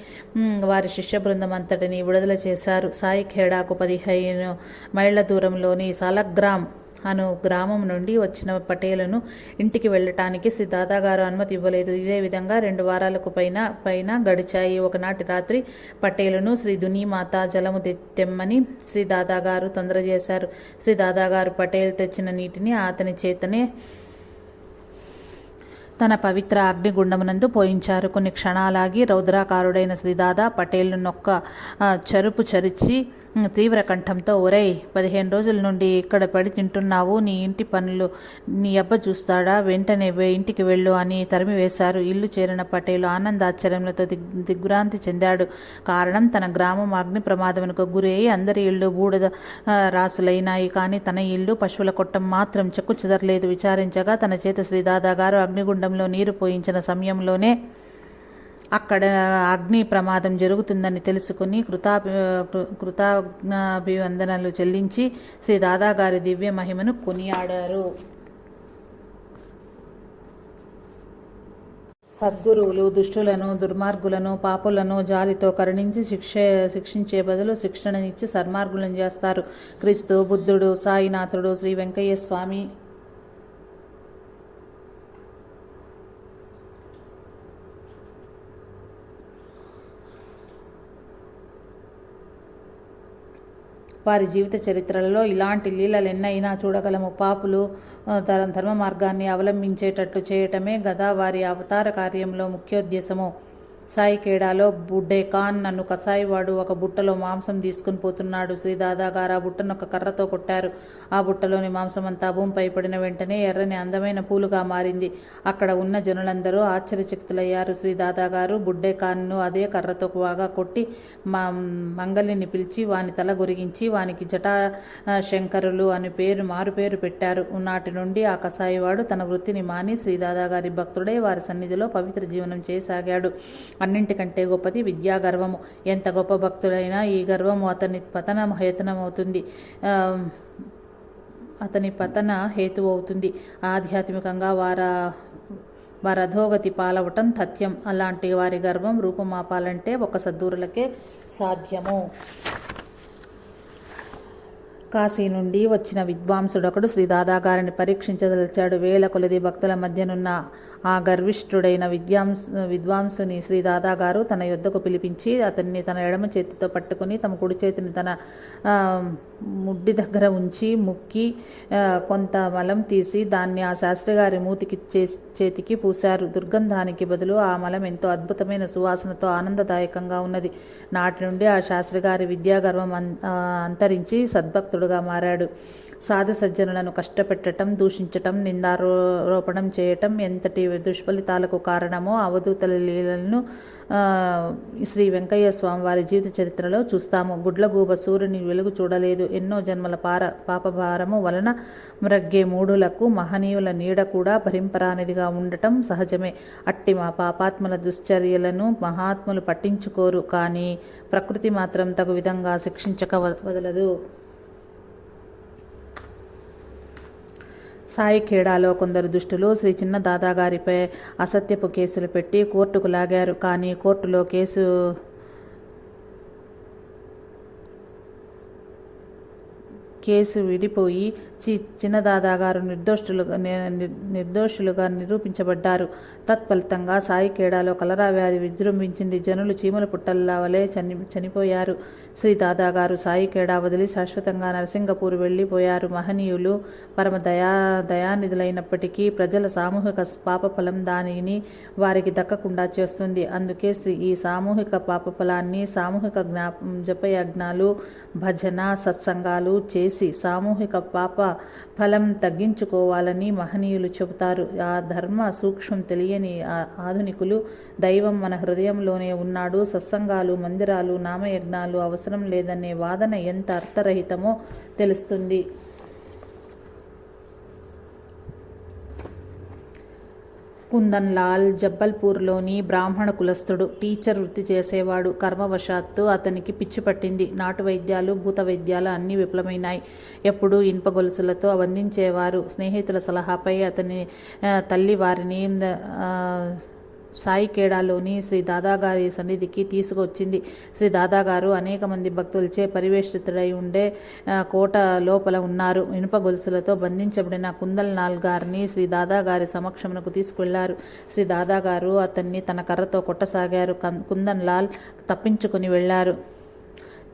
వారి శిష్య బృందం అంతటిని విడుదల చేశారు. సాయిఖేడాకు 15 మైళ్ళ దూరంలోని సాలగ్రామ్ అను గ్రామం నుండి వచ్చిన పటేలను ఇంటికి వెళ్ళటానికి శ్రీ దాదాగారు అనుమతి ఇవ్వలేదు. ఇదే విధంగా 2 వారాలకు పైన గడిచాయి. ఒకనాటి రాత్రి పటేలును శ్రీ దునీమాత జలము తెమ్మని శ్రీ దాదాగారు తొందర చేశారు. శ్రీ దాదాగారు పటేల్ తెచ్చిన నీటిని అతని చేతనే తన పవిత్ర అగ్నిగుండమునందు పోయించారు. కొన్ని క్షణాలాగి రౌద్రాకారుడైన శ్రీదాదా పటేల్ను నొక్క చరుపు చరిచి తీవ్ర కంఠంతో, ఒరేయ్, 15 రోజుల నుండి ఇక్కడ పడి తింటున్నావు, నీ ఇంటి పనులు నీ అబ్బ చూస్తాడా, వెంటనే ఇంటికి వెళ్ళు అని తరిమివేశారు. ఇల్లు చేరిన పటేలు ఆనందాశ్చర్యములతో దిగ్భ్రాంతి చెందాడు. కారణం, తన గ్రామం అగ్ని ప్రమాదమునకు గురై అందరి ఇళ్ళు బూడిద రాసులైనాయి. కానీ తన ఇల్లు, పశువుల కొట్టం మాత్రం చెక్కు చెదరలేదు. విచారించగా తన చేత శ్రీదాదాగారు అగ్నిగుండంలో నీరు పోయించిన సమయంలోనే అక్కడ అగ్ని ప్రమాదం జరుగుతుందని తెలుసుకుని కృతజ్ఞాభివందనలు చెల్లించి శ్రీ దాదాగారి దివ్య మహిమను కొనియాడారు. సద్గురువులు దుష్టులను, దుర్మార్గులను, పాపులను జాలితో కరుణించి శిక్షించే బదులు శిక్షణనిచ్చి సన్మార్గులను చేస్తారు. క్రీస్తు, బుద్ధుడు, సాయినాథుడు, శ్రీ వెంకయ్య స్వామి వారి జీవిత చరిత్రలలో ఇలాంటి లీలలెన్నైనా చూడగలము. పాపులు ధర్మ మార్గాన్ని అవలంబించేటట్లు చేయటమే గదా వారి అవతార కార్యంలో ముఖ్యోద్దేశము. సాయిఖేడాలో బుడ్డే ఖాన్ నన్ను కసాయివాడు ఒక బుట్టలో మాంసం తీసుకుని పోతున్నాడు. శ్రీ దాదాగారు ఆ బుట్టను ఒక కర్రతో కొట్టారు. ఆ బుట్టలోని మాంసమంతా భూమిపై పడిన వెంటనే ఎర్రని అందమైన పూలుగా మారింది. అక్కడ ఉన్న జనులందరూ ఆశ్చర్యచకితులయ్యారు. శ్రీ దాదాగారు బుడ్డే ఖాన్ను అదే కర్రతో బాగా కొట్టి మంగలిని పిలిచి వాని తల గొరిగించి వానికి జటాశంకరులు అని మారుపేరు పెట్టారు. నాటి నుండి ఆ కసాయివాడు తన వృత్తిని మాని శ్రీ దాదాగారి భక్తుడై వారి సన్నిధిలో పవిత్ర జీవనం చేయసాగాడు. అన్నింటికంటే గొప్పది విద్యా గర్వము. ఎంత గొప్ప భక్తుడైనా ఈ గర్వము అతని పతన హేతువవుతుంది. ఆధ్యాత్మికంగా వారధోగతి పాలవటం తథ్యం. అలాంటి వారి గర్వం రూపుమాపాలంటే ఒక సద్గురులకే సాధ్యము. కాశీ నుండి వచ్చిన విద్వాంసుడొకడు శ్రీ దాదాగారిని పరీక్షించదలిచాడు. వేల కొలది భక్తుల మధ్యనున్న ఆ గర్విష్ఠుడైన విద్వాంసుని శ్రీ దాదాగారు తన యొద్దకు పిలిపించి అతన్ని తన ఎడమ చేతితో పట్టుకుని తమ కుడి చేతిని తన ముడ్డి దగ్గర ఉంచి ముక్కి కొంత మలం తీసి దాన్ని ఆ శాస్త్రిగారి మూతికి చేతికి పూశారు. దుర్గంధానికి బదులు ఆ మలం ఎంతో అద్భుతమైన సువాసనతో ఆనందదాయకంగా ఉన్నది. నాటి నుండి ఆ శాస్త్రిగారి విద్యాగర్వం అంతరించి సద్భక్తుడుగా మారాడు. సాధు సజ్జనులను కష్టపెట్టడం, దూషించటం, నిందారోపణం చేయటం ఎంతటి దుష్ఫలితాలకు కారణమో అవధూతల లీలలను శ్రీ వెంకయ్య స్వామి వారి జీవిత చరిత్రలో చూస్తాము. గుడ్లగూబ సూర్యుని వెలుగు చూడలేదు. ఎన్నో జన్మల పాపభారము వలన మ్రగ్గే మూఢులకు మహనీయుల నీడ కూడా భరింపరానిదిగా ఉండటం సహజమే. అట్టి మా పాపాత్మల దుశ్చర్యలను మహాత్ములు పట్టించుకోరు. కానీ ప్రకృతి మాత్రం తగు విధంగా శిక్షించక వదలదు. సాయిఖేడాలో కొందరు దుష్టులు శ్రీ చిన్న దాదాగారిపై అసత్యపు కేసులు పెట్టి కోర్టుకు లాగారు. కానీ కోర్టులో కేసు విడిపోయి చిన్నదాదాగారు నిర్దోషులుగా నిరూపించబడ్డారు. తత్ఫలితంగా సాయిఖేడాలో కలరా వ్యాధి విజృంభించింది. జనులు చీమల పుట్టల్లా వలె చనిపోయారు. శ్రీ దాదాగారు సాయిఖేడా వదిలి శాశ్వతంగా నరసింగపూర్ వెళ్ళిపోయారు. మహనీయులు పరమ దయానిధులైనప్పటికీ ప్రజల సామూహిక పాపఫలం దానిని వారికి దక్కకుండా చేస్తుంది. అందుకే ఈ సామూహిక పాపఫలాన్ని సామూహిక జపయజ్ఞాలు, భజన, సత్సంగాలు చేసి సామూహిక పాప ఫలం తగ్గించుకోవాలని మహనీయులు చెబుతారు. ఆ ధర్మ సూక్ష్మం తెలియని ఆధునికులు దైవం మన హృదయంలోనే ఉన్నాడు, సత్సంగాలు, మందిరాలు, నామయజ్ఞాలు అవసరం లేదనే వాదన ఎంత అర్థరహితమో తెలుస్తుంది. కుందన్ లాల్ జబ్బల్పూర్లోని బ్రాహ్మణ కులస్థుడు. టీచర్ వృత్తి చేసేవాడు. కర్మవశాత్తు అతనికి పిచ్చి పట్టింది. నాటు వైద్యాలు, భూత వైద్యాలు అన్నీ విఫలమైనాయి. ఎప్పుడూ ఇనుప గొలుసులతో బంధించేవారు. స్నేహితుల సలహాపై అతని తల్లి వారిని సాయిఖేడాలోని శ్రీ దాదాగారి సన్నిధికి తీసుకొచ్చింది. శ్రీ దాదాగారు అనేక మంది భక్తులచే పరివేష్టితుడై ఉండే కోట లోపల ఉన్నారు. ఇనుప గొలుసులతో బంధించబడిన కుందన్ లాల్ గారిని శ్రీ దాదాగారి సమక్షమునకు తీసుకువెళ్లారు. శ్రీ దాదాగారు అతన్ని తన కర్రతో కొట్టసాగారు. కుందన్ లాల్ తప్పించుకుని వెళ్లారు.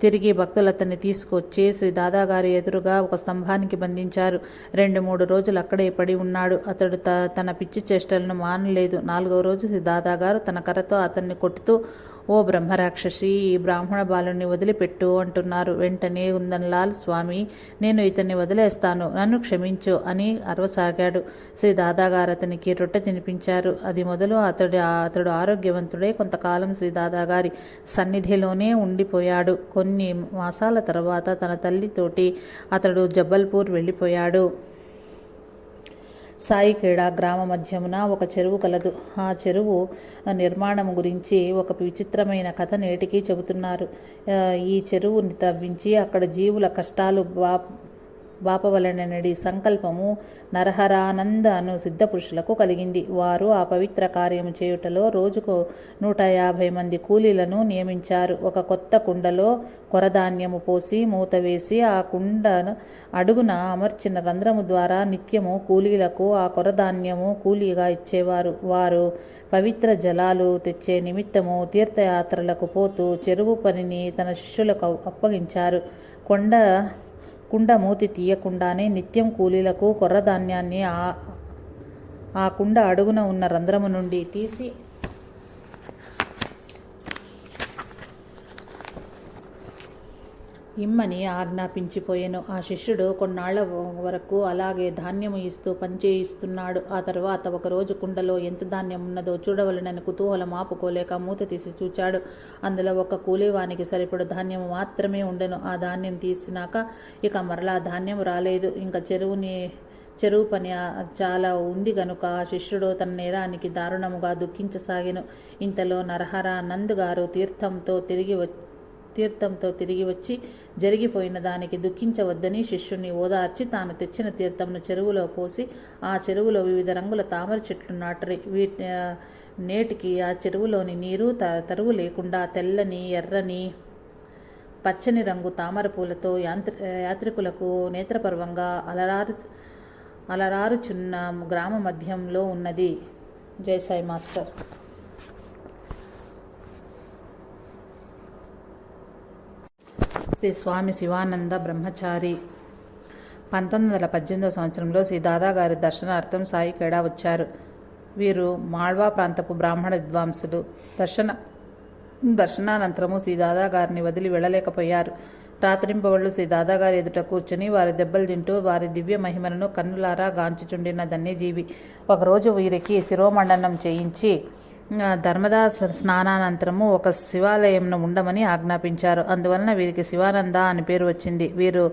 తిరిగి భక్తులు అతన్ని తీసుకొచ్చి శ్రీ దాదాగారి ఎదురుగా ఒక స్తంభానికి బంధించారు. 2-3 రోజులు అక్కడే పడి ఉన్నాడు. అతడు తన పిచ్చి చేష్టలను మానలేదు. 4వ రోజు శ్రీ దాదాగారు తన కర్రతో అతన్ని కొట్టుతూ ఓ బ్రహ్మరాక్షసి, ఈ బ్రాహ్మణ బాలుని వదిలిపెట్టు అంటున్నారు. వెంటనే కుందన్లాల్, స్వామి, నేను ఇతన్ని వదిలేస్తాను, నన్ను క్షమించు అని అరవసాగాడు. శ్రీ దాదాగారు అతనికి రొట్టె తినిపించారు. అది మొదలు అతడు ఆరోగ్యవంతుడై కొంతకాలం శ్రీ దాదాగారి సన్నిధిలోనే ఉండిపోయాడు. కొన్ని మాసాల తర్వాత తన తల్లితోటి అతడు జబల్పూర్ వెళ్ళిపోయాడు. సాయిఖేడా గ్రామ మధ్యమున ఒక చెరువు కలదు. ఆ చెరువు నిర్మాణం గురించి ఒక విచిత్రమైన కథ నేటికి చెబుతున్నారు. ఈ చెరువుని తవ్వించి అక్కడ జీవుల కష్టాలు బాపవలనడి సంకల్పము నరహరానంద అను సిద్ధపురుషులకు కలిగింది. వారు ఆ పవిత్ర కార్యము చేయుటలో రోజుకు 150 మంది కూలీలను నియమించారు. ఒక కొత్త కుండలో కొరధాన్యము పోసి మూత వేసి ఆ కుండ అడుగున అమర్చిన రంధ్రము ద్వారా నిత్యము కూలీలకు ఆ కొరధాన్యము కూలీగా ఇచ్చేవారు. వారు పవిత్ర జలాలు తెచ్చే నిమిత్తము తీర్థయాత్రలకు పోతూ చెరువు పనిని తన శిష్యులకు అప్పగించారు. కుండ మూతి తీయకుండానే నిత్యం కూలీలకు కొర్రధాన్యాన్ని ఆ కుండ అడుగున ఉన్న రంధ్రము నుండి తీసి ఇమ్మని ఆజ్ఞాపించిపోయెను. ఆ శిష్యుడు కొన్నాళ్ల వరకు అలాగే ధాన్యము ఇస్తూ పనిచేయిస్తున్నాడు. ఆ తర్వాత ఒకరోజు కుండలో ఎంత ధాన్యం ఉన్నదో చూడవలనని కుతూహలం ఆపుకోలేక మూత తీసి చూచాడు. అందులో ఒక కూలీవానికి సరిపడు ధాన్యము మాత్రమే ఉండెను. ఆ ధాన్యం తీసినాక ఇక మరలా ధాన్యం రాలేదు. ఇంకా చెరువు పని చాలా ఉంది గనుక ఆ శిష్యుడు తన నేరానికి దారుణముగా దుఃఖించసాగెను. ఇంతలో నరహరానంద్ గారు తీర్థంతో తిరిగి వచ్చి జరిగిపోయిన దానికి దుఃఖించవద్దని శిష్యుణ్ణి ఓదార్చి తాను తెచ్చిన తీర్థంను చెరువులో పోసి ఆ చెరువులో వివిధ రంగుల తామర చెట్లు నాటరి. నేటికి ఆ చెరువులోని నీరు తరువు లేకుండా తెల్లని, ఎర్రని, పచ్చని రంగు తామర పూలతో యాత్రికులకు నేత్రపర్వంగా అలరారుచున్న గ్రామ మధ్యంలో ఉన్నది. జై సాయి మాస్టర్. శ్రీ స్వామి శివానంద బ్రహ్మచారి 1918 సంవత్సరంలో శ్రీ దాదాగారి దర్శనార్థం సాయిఖేడా వచ్చారు. వీరు మాళ్వా ప్రాంతపు బ్రాహ్మణ విద్వాంసులు. దర్శనానంతరము శ్రీ దాదాగారిని వదిలి వెళ్ళలేకపోయారు. రాత్రింపవళ్ళు శ్రీ దాదాగారి ఎదుట కూర్చుని వారి దెబ్బలు తింటూ వారి దివ్య మహిమలను కన్నులారా గాంచుచుండిన ధన్యజీవి. ఒకరోజు వీరికి శిరోమండనం చేయించి ధర్మదాస్ స్నానానంతరము ఒక శివాలయంను ఉండమని ఆజ్ఞాపించారు. అందువలన వీరికి శివానంద అని పేరు వచ్చింది. వీరు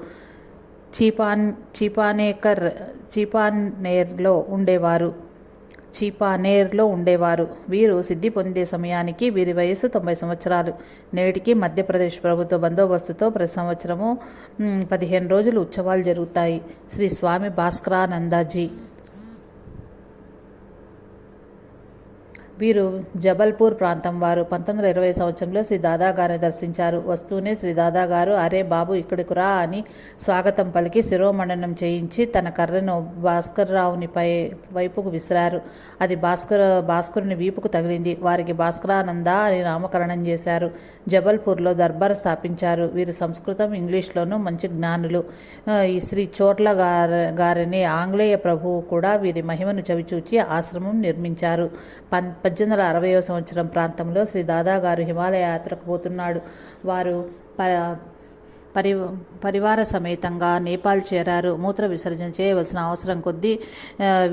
చీపానేర్లో ఉండేవారు. వీరు సిద్ధి పొందే సమయానికి వీరి వయస్సు 90 సంవత్సరాలు. నేటికి మధ్యప్రదేశ్ ప్రభుత్వ బందోబస్తుతో ప్రతి సంవత్సరము 15 రోజులు ఉత్సవాలు జరుగుతాయి. శ్రీ స్వామి భాస్కరానందజీ. వీరు జబల్పూర్ ప్రాంతం వారు. 1920 సంవత్సరంలో శ్రీ దాదాగారిని దర్శించారు. వస్తూనే శ్రీ దాదాగారు అరే బాబు ఇక్కడికి రా అని స్వాగతం పలికి శిరోమండనం చేయించి తన కర్రను భాస్కర్రావుని వైపుకు విసిరారు. అది భాస్కరుని వీపుకు తగిలింది. వారికి భాస్కరానంద అని నామకరణం చేశారు. జబల్పూర్లో దర్బార్ స్థాపించారు. వీరు సంస్కృతం, ఇంగ్లీష్లోనూ మంచి జ్ఞానులు. ఈ శ్రీ చోట్ల గారని ఆంగ్లేయ ప్రభువు కూడా వీరి మహిమను చవిచూచి ఆశ్రమం నిర్మించారు. 1860 సంవత్సరం ప్రాంతంలో శ్రీ దాదాగారు హిమాలయ యాత్రకు పోతున్నాడు. వారు పరివార సమేతంగా నేపాల్ చేరారు. మూత్ర విసర్జన చేయవలసిన అవసరం కొద్దీ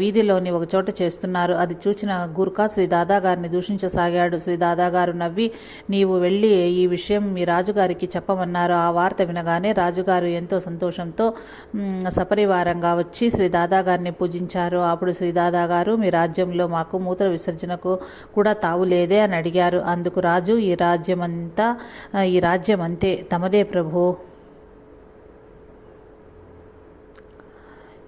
వీధిలోని ఒక చోట చేస్తున్నారు. అది చూచిన గూర్ఖా శ్రీ దాదాగారిని దూషించసాగాడు. శ్రీ దాదాగారు నవ్వి, నీవు వెళ్ళి ఈ విషయం మీ రాజుగారికి చెప్పమన్నారు. ఆ వార్త వినగానే రాజుగారు ఎంతో సంతోషంతో సపరివారంగా వచ్చి శ్రీ దాదాగారిని పూజించారు. అప్పుడు శ్రీ దాదాగారు, మీ రాజ్యంలో మాకు మూత్ర విసర్జనకు కూడా తావు లేదే అని అడిగారు. అందుకు రాజు, ఈ రాజ్యం అంతే, తమదే ప్రభు.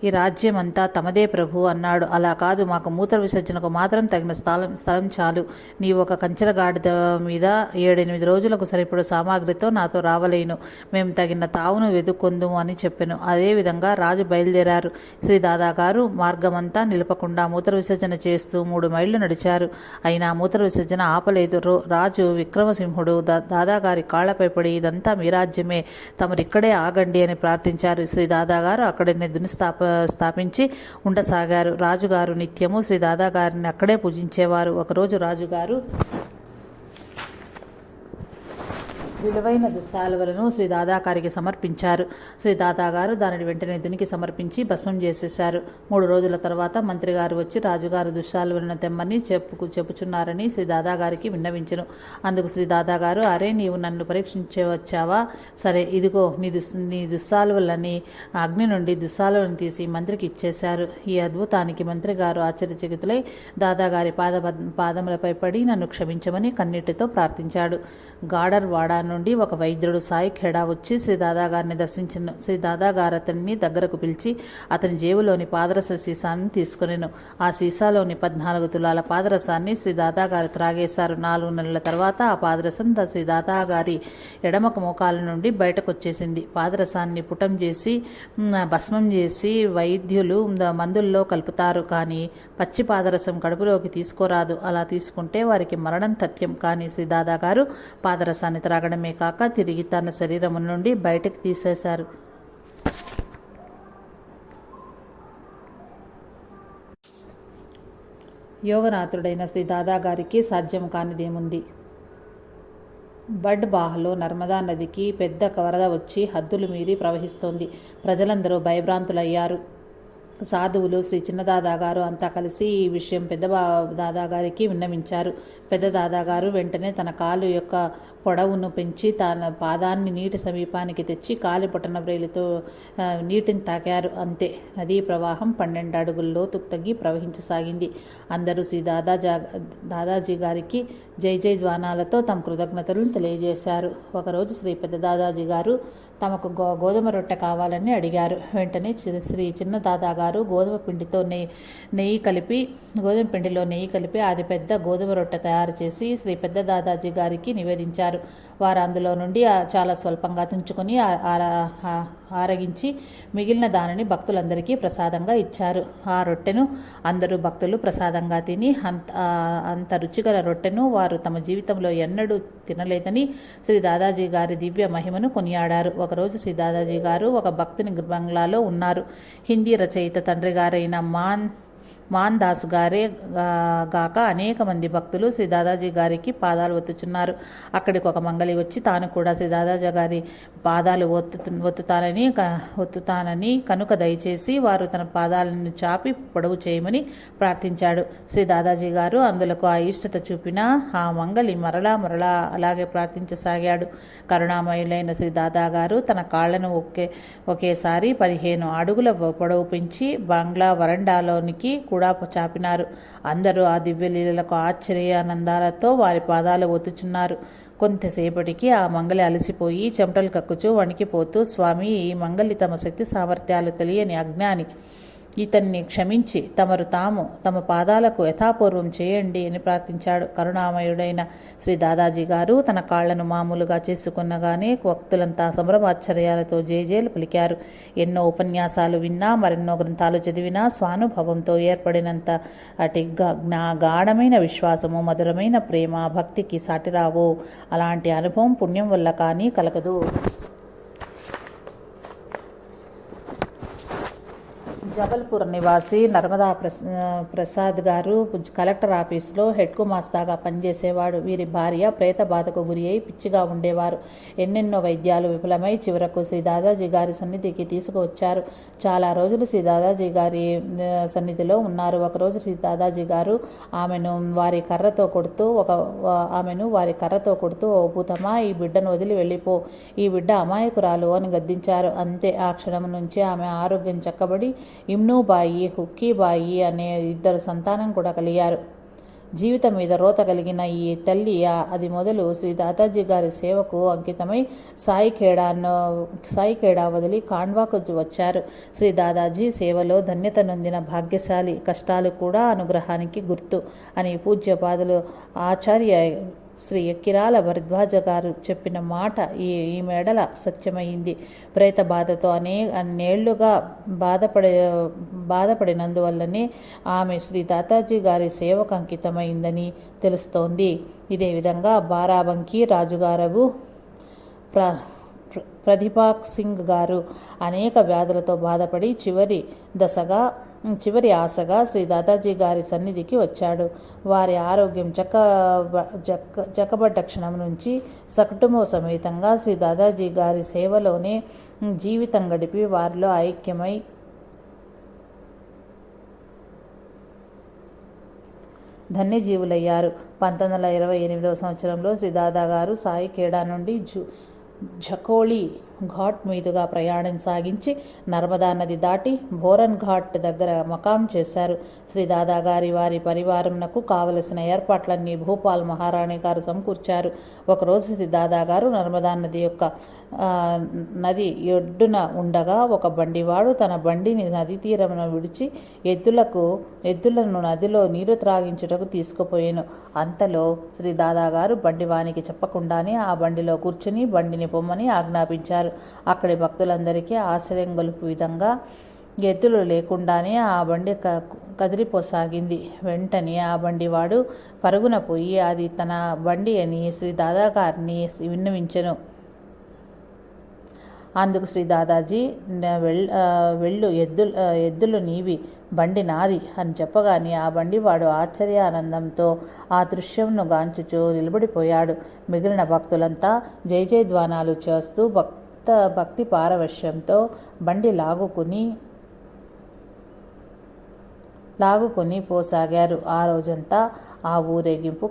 ఈ రాజ్యం అంతా తమదే ప్రభు అన్నాడు. అలా కాదు, మాకు మూత్ర విసర్జనకు మాత్రం తగిన స్థలం చాలు. నీవు ఒక కంచెరగాడిద మీద 7-8 రోజులకు సరిపడు సామాగ్రితో నాతో రావలేను. మేము తగిన తావును వెతుక్కొందుము అని చెప్పెను. అదేవిధంగా రాజు బయలుదేరారు. శ్రీ దాదాగారు మార్గమంతా నిలపకుండా మూత్ర విసర్జన చేస్తూ 3 మైళ్ళు నడిచారు. అయినా మూత్ర విసర్జన ఆపలేదు. రాజు విక్రమసింహుడు దాదాగారి కాళ్లపై పడి, ఇదంతా మీ రాజ్యమే, తమరిక్కడే ఆగండి అని ప్రార్థించారు. శ్రీ దాదాగారు అక్కడనే దుని స్థాపించి ఉండసాగారు. రాజుగారు నిత్యము శ్రీ దాదాగారిని అక్కడే పూజించేవారు. ఒకరోజు రాజుగారు విలువైన దుస్సాలువలను శ్రీ దాదాగారికి సమర్పించారు. శ్రీ దాదాగారు దానిని వెంటనే దునికి సమర్పించి భస్మం చేసేశారు. 3 రోజుల తర్వాత మంత్రిగారు వచ్చి రాజుగారు దుస్సాలువలను తెమ్మని చెప్పుచున్నారని శ్రీ దాదాగారికి విన్నవించెను. అందుకు శ్రీ దాదాగారు, అరే నీవు నన్ను పరీక్షించవచ్చావా? సరే, ఇదిగో నీ దుస్సాలువలని అగ్ని నుండి దుస్సాలువలను తీసి మంత్రికి ఇచ్చేశారు. ఈ అద్భుతానికి మంత్రిగారు ఆశ్చర్యచకితులై దాదాగారి పాదములపై పడి నన్ను క్షమించమని కన్నీటితో ప్రార్థించాడు. గాడర్ వాడా నుండి ఒక వైద్యుడు సాయి ఖేడా వచ్చి శ్రీ దాదాగారిని దర్శించను. శ్రీ దాదాగారు అతన్ని దగ్గరకు పిలిచి అతని జేబులోని పాదరస సీసాన్ని తీసుకునేను. ఆ సీసాలోని 14 తులాల పాదరసాన్ని శ్రీ దాదాగారు త్రాగేశారు. 4 నెలల తర్వాత ఆ పాదరసం శ్రీ దాదాగారి ఎడమ మోకాల నుండి బయటకొచ్చేసింది. పాదరసాన్ని పుటం చేసి భస్మం చేసి వైద్యులు మందుల్లో కలుపుతారు, కానీ పచ్చి పాదరసం కడుపులోకి తీసుకోరాదు. అలా తీసుకుంటే వారికి మరణం తథ్యం. కానీ శ్రీ దాదాగారు పాదరసాన్ని త్రాగడమే కాక తిరిగి తన శరీరం నుండి బయటకు తీసేశారు. యోగనాథుడైన శ్రీ దాదాగారికి సాధ్యం కానిదేముంది? బడ్ బాహ్లో నర్మదా నదికి పెద్ద వరద వచ్చి హద్దులు మీరి ప్రవహిస్తోంది. ప్రజలందరూ భయభ్రాంతులయ్యారు. సాధువులు శ్రీ చిన్న దాదాగారు అంతా కలిసి ఈ విషయం పెద్ద దాదాగారికి విన్నవించారు. పెద్ద దాదాగారు వెంటనే తన కాలు యొక్క పొడవును పెంచి తన పాదాన్ని నీటి సమీపానికి తెచ్చి కాలి పొట్టన వ్రేలితో నీటిని తాకారు. అంతే, నదీ ప్రవాహం 12 అడుగుల లోతుకు తగ్గి ప్రవహించసాగింది. అందరూ శ్రీ దాదాజీ గారికి జై జై ధ్వానాలతో తమ కృతజ్ఞతలను తెలియజేశారు. ఒకరోజు శ్రీ పెద్ద దాదాజీ గారు తమకు గోధుమ రొట్టె కావాలని అడిగారు. వెంటనే శ్రీ చిన్న దాదాగారు గోధుమ పిండిలో నెయ్యి కలిపి అది పెద్ద గోధుమ రొట్టె తయారు చేసి శ్రీ పెద్ద దాదాజీ గారికి నివేదించారు. వారు అందులో నుండి చాలా స్వల్పంగా తుంచుకొని ఆరగించి మిగిలిన దానిని భక్తులందరికీ ప్రసాదంగా ఇచ్చారు. ఆ రొట్టెను అందరూ భక్తులు ప్రసాదంగా తిని అంత రుచిగల రొట్టెను వారు తమ జీవితంలో ఎన్నడూ తినలేదని శ్రీ దాదాజీ గారి దివ్య మహిమను కొనియాడారు. ఒకరోజు శ్రీ దాదాజీ గారు ఒక భక్తుని బంగ్లాలో ఉన్నారు. హిందీ రచయిత తండ్రి గారైన మాన్ దాసు గారే గాక అనేక మంది భక్తులు శ్రీ దాదాజీ గారికి పాదాలు ఒత్తుచున్నారు. అక్కడికి ఒక మంగళి వచ్చి తాను కూడా శ్రీ దాదాజీ గారి పాదాలు ఒత్తుతానని కనుక దయచేసి వారు తన పాదాలను చాపి పొడవు చేయమని ప్రార్థించాడు. శ్రీ దాదాజీ గారు అందులకు అయిష్టత చూపినా ఆ మంగళి మరలా అలాగే ప్రార్థించసాగాడు. కరుణామయులైన శ్రీ దాదాగారు తన కాళ్లను ఒకేసారి 15 అడుగుల పొడవు పెంచి బంగ్లా వరండాలోనికి కూడా చాపినారు. అందరూ ఆ దివ్యలీలకు ఆశ్చర్యానందాలతో వారి పాదాలు ఒత్తుచున్నారు. కొంతసేపటికి ఆ మంగలి అలసిపోయి చెమటలు కక్కుచూ వణికిపోతూ, స్వామి, ఈ మంగలి తమ శక్తి సామర్థ్యాలు తెలియని అజ్ఞాని. ఇతన్ని క్షమించి తమ పాదాలకు యథాపూర్వం చేయండి అని ప్రార్థించాడు. కరుణామయుడైన శ్రీ దాదాజీ గారు తన కాళ్లను మామూలుగా చేసుకున్నగానే భక్తులంతా సంభ్రమాశ్చర్యాలతో జేజేలు పలికారు. ఎన్నో ఉపన్యాసాలు విన్నా, మరెన్నో గ్రంథాలు చదివినా స్వానుభవంతో ఏర్పడినంత గాఢమైన విశ్వాసము, మధురమైన ప్రేమ, భక్తికి సాటిరావు. అలాంటి అనుభవం పుణ్యం వల్ల కానీ కలగదు. జబల్పూర్ నివాసి నర్మదా ప్రసాద్ గారు కలెక్టర్ ఆఫీసులో హెడ్ గుమాస్తాగా పనిచేసేవాడు. వీరి భార్య ప్రేత బాధకు గురి అయి పిచ్చిగా ఉండేవారు. ఎన్నెన్నో వైద్యాలు విఫలమై చివరకు శ్రీ దాదాజీ గారి సన్నిధికి తీసుకువచ్చారు. చాలా రోజులు శ్రీ దాదాజీ గారి సన్నిధిలో ఉన్నారు. ఒకరోజు శ్రీ దాదాజీ గారు ఆమెను వారి కర్రతో కొడుతూ ఓ భూతమా, ఈ బిడ్డను వదిలి వెళ్ళిపో, ఈ బిడ్డ అమాయకురాలు అని గద్దించారు. అంతే, ఆ క్షణం నుంచి ఆమె ఆరోగ్యం చక్కబడి ఇమ్నూబాయి, హుక్కీబాయి అనే 2 సంతానం కూడా కలిగారు. జీవితం మీద రోత కలిగిన ఈ తల్లి అది మొదలు శ్రీ దాదాజీ గారి సేవకు అంకితమై సాయి ఖేడా వదిలి ఖాండ్వాకు వచ్చారు. శ్రీ దాదాజీ సేవలో ధన్యత నొందిన భాగ్యశాలి. కష్టాలు కూడా అనుగ్రహానికి గుర్తు అని పూజ్యపాదులు ఆచార్య శ్రీ కిరాల భరద్వాజ గారు చెప్పిన మాట ఈ మేడల సత్యమైంది. ప్రేత బాధతో అన్నేళ్లుగా బాధపడినందువల్లనే ఆమె శ్రీ దాదాజీ గారి సేవకు అంకితమైందని తెలుస్తోంది. ఇదే విధంగా బారాబంకీ రాజుగారగు ప్రదీపాక్ సింగ్ గారు అనేక వ్యాధులతో బాధపడి చివరి దశగా చివరి ఆశగా శ్రీ దాదాజీ గారి సన్నిధికి వచ్చాడు. వారి ఆరోగ్యం చక్కబడ్డ క్షణం నుంచి సకుటుంబ సమేతంగా శ్రీ దాదాజీ గారి సేవలోనే జీవితం గడిపి వారిలో ఐక్యమై ధన్యజీవులయ్యారు. 1928వ సంవత్సరంలో శ్రీ దాదా గారు సాయి ఖేడా నుండి ఝకోళీ ఘాట్ మీదుగా ప్రయాణం సాగించి నర్మదా నది దాటి బోరన్ ఘాట్ దగ్గర మకాం చేశారు. శ్రీ దాదా గారి వారి పరివారంనకు కావలసిన ఏర్పాట్లన్నీ భూపాల్ మహారాణి గారు సమకూర్చారు. ఒకరోజు శ్రీ దాదా గారు నర్మదా నది యొక్క నది ఒడ్డున ఉండగా ఒక బండివాడు తన బండిని నది తీరమున విడిచి ఎద్దులను నదిలో నీరు త్రాగించుటకు తీసుకుపోయాను. అంతలో శ్రీ దాదా గారు బండివానికి చెప్పకుండానే ఆ బండిలో కూర్చుని బండిని పొమ్మని ఆజ్ఞాపించారు. అక్కడి భక్తులందరికీ ఆశ్చర్యం గొలుపు విధంగా ఎద్దులు లేకుండానే ఆ బండి కదిలిపోసాగింది. వెంటనే ఆ బండివాడు పరుగున పోయి అది తన బండి అని శ్రీ దాదా గారిని విన్నవించెను. అందుకు శ్రీ దాదాజీ వెళ్ళు, ఎద్దులు నీవి, బండి నాది అని చెప్పగానే ఆ బండివాడు ఆశ్చర్యానందంతో ఆ దృశ్యంను గాంచుచూ నిలబడిపోయాడు. మిగిలిన భక్తులంతా జై జయధ్వానాలు చేస్తూ భక్తి పారవశ్యంతో బండి లాగుకొని పోసాగారు. ఆ రోజంతా ఆ ఊరేగింపు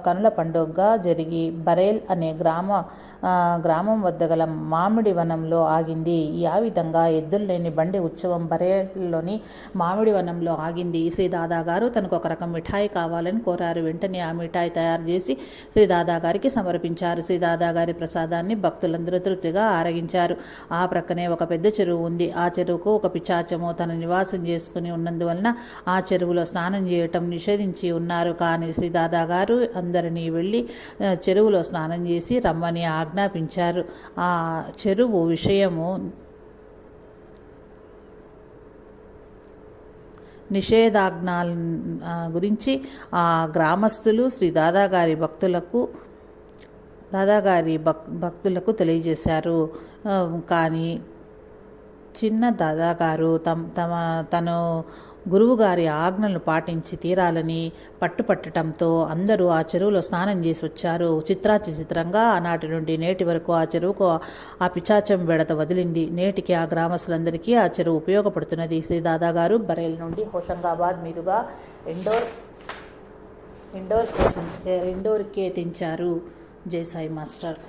కనుల పండుగగా జరిగి బరేల్ అనే గ్రామం వద్ద గల మామిడి వనంలో ఆగింది. ఆ విధంగా ఎద్దులు లేని బండి ఉత్సవం బరేల్లోని మామిడి వనంలో ఆగింది. శ్రీ దాదా గారు తనకు ఒక రకం మిఠాయి కావాలని కోరారు. వెంటనే ఆ మిఠాయి తయారు చేసి శ్రీ దాదా గారికి సమర్పించారు. శ్రీ దాదా గారి ప్రసాదాన్ని భక్తులందరూ తృప్తిగా ఆరగించారు. ఆ ప్రక్కనే ఒక పెద్ద చెరువు ఉంది. ఆ చెరువుకు ఒక పిశాచము తన నివాసం చేసుకుని ఉన్నందువలన ఆ చెరువులో స్నానం చేయటం నిషేధించి ఉన్నారు. కానీ శ్రీ దాదా గారు అందరినీ వెళ్ళి చెరువులో స్నానం చేసి రమ్మని ఆజ్ఞాపించారు. ఆ చెరువు విషయము నిషేధాజ్ఞల గురించి ఆ గ్రామస్తులు శ్రీ దాదాగారి భక్తులకు తెలియజేశారు. కానీ చిన్న దాదాగారు తను గురువుగారి ఆజ్ఞలను పాటించి తీరాలని పట్టుపట్టడంతో అందరూ ఆ చెరువులో స్నానం చేసి వచ్చారు. చిత్రంగా ఆనాటి నుండి నేటి వరకు ఆ చెరువుకు ఆ పిచాచం బెడత వదిలింది. నేటికి ఆ గ్రామస్తులందరికీ ఆ చెరువు ఉపయోగపడుతున్నది. శ్రీ దాదా గారు బరేల్ నుండి హోషంగాబాద్ మీదుగా ఇండోర్కి తెంచారు. జై సాయి మాస్టర్.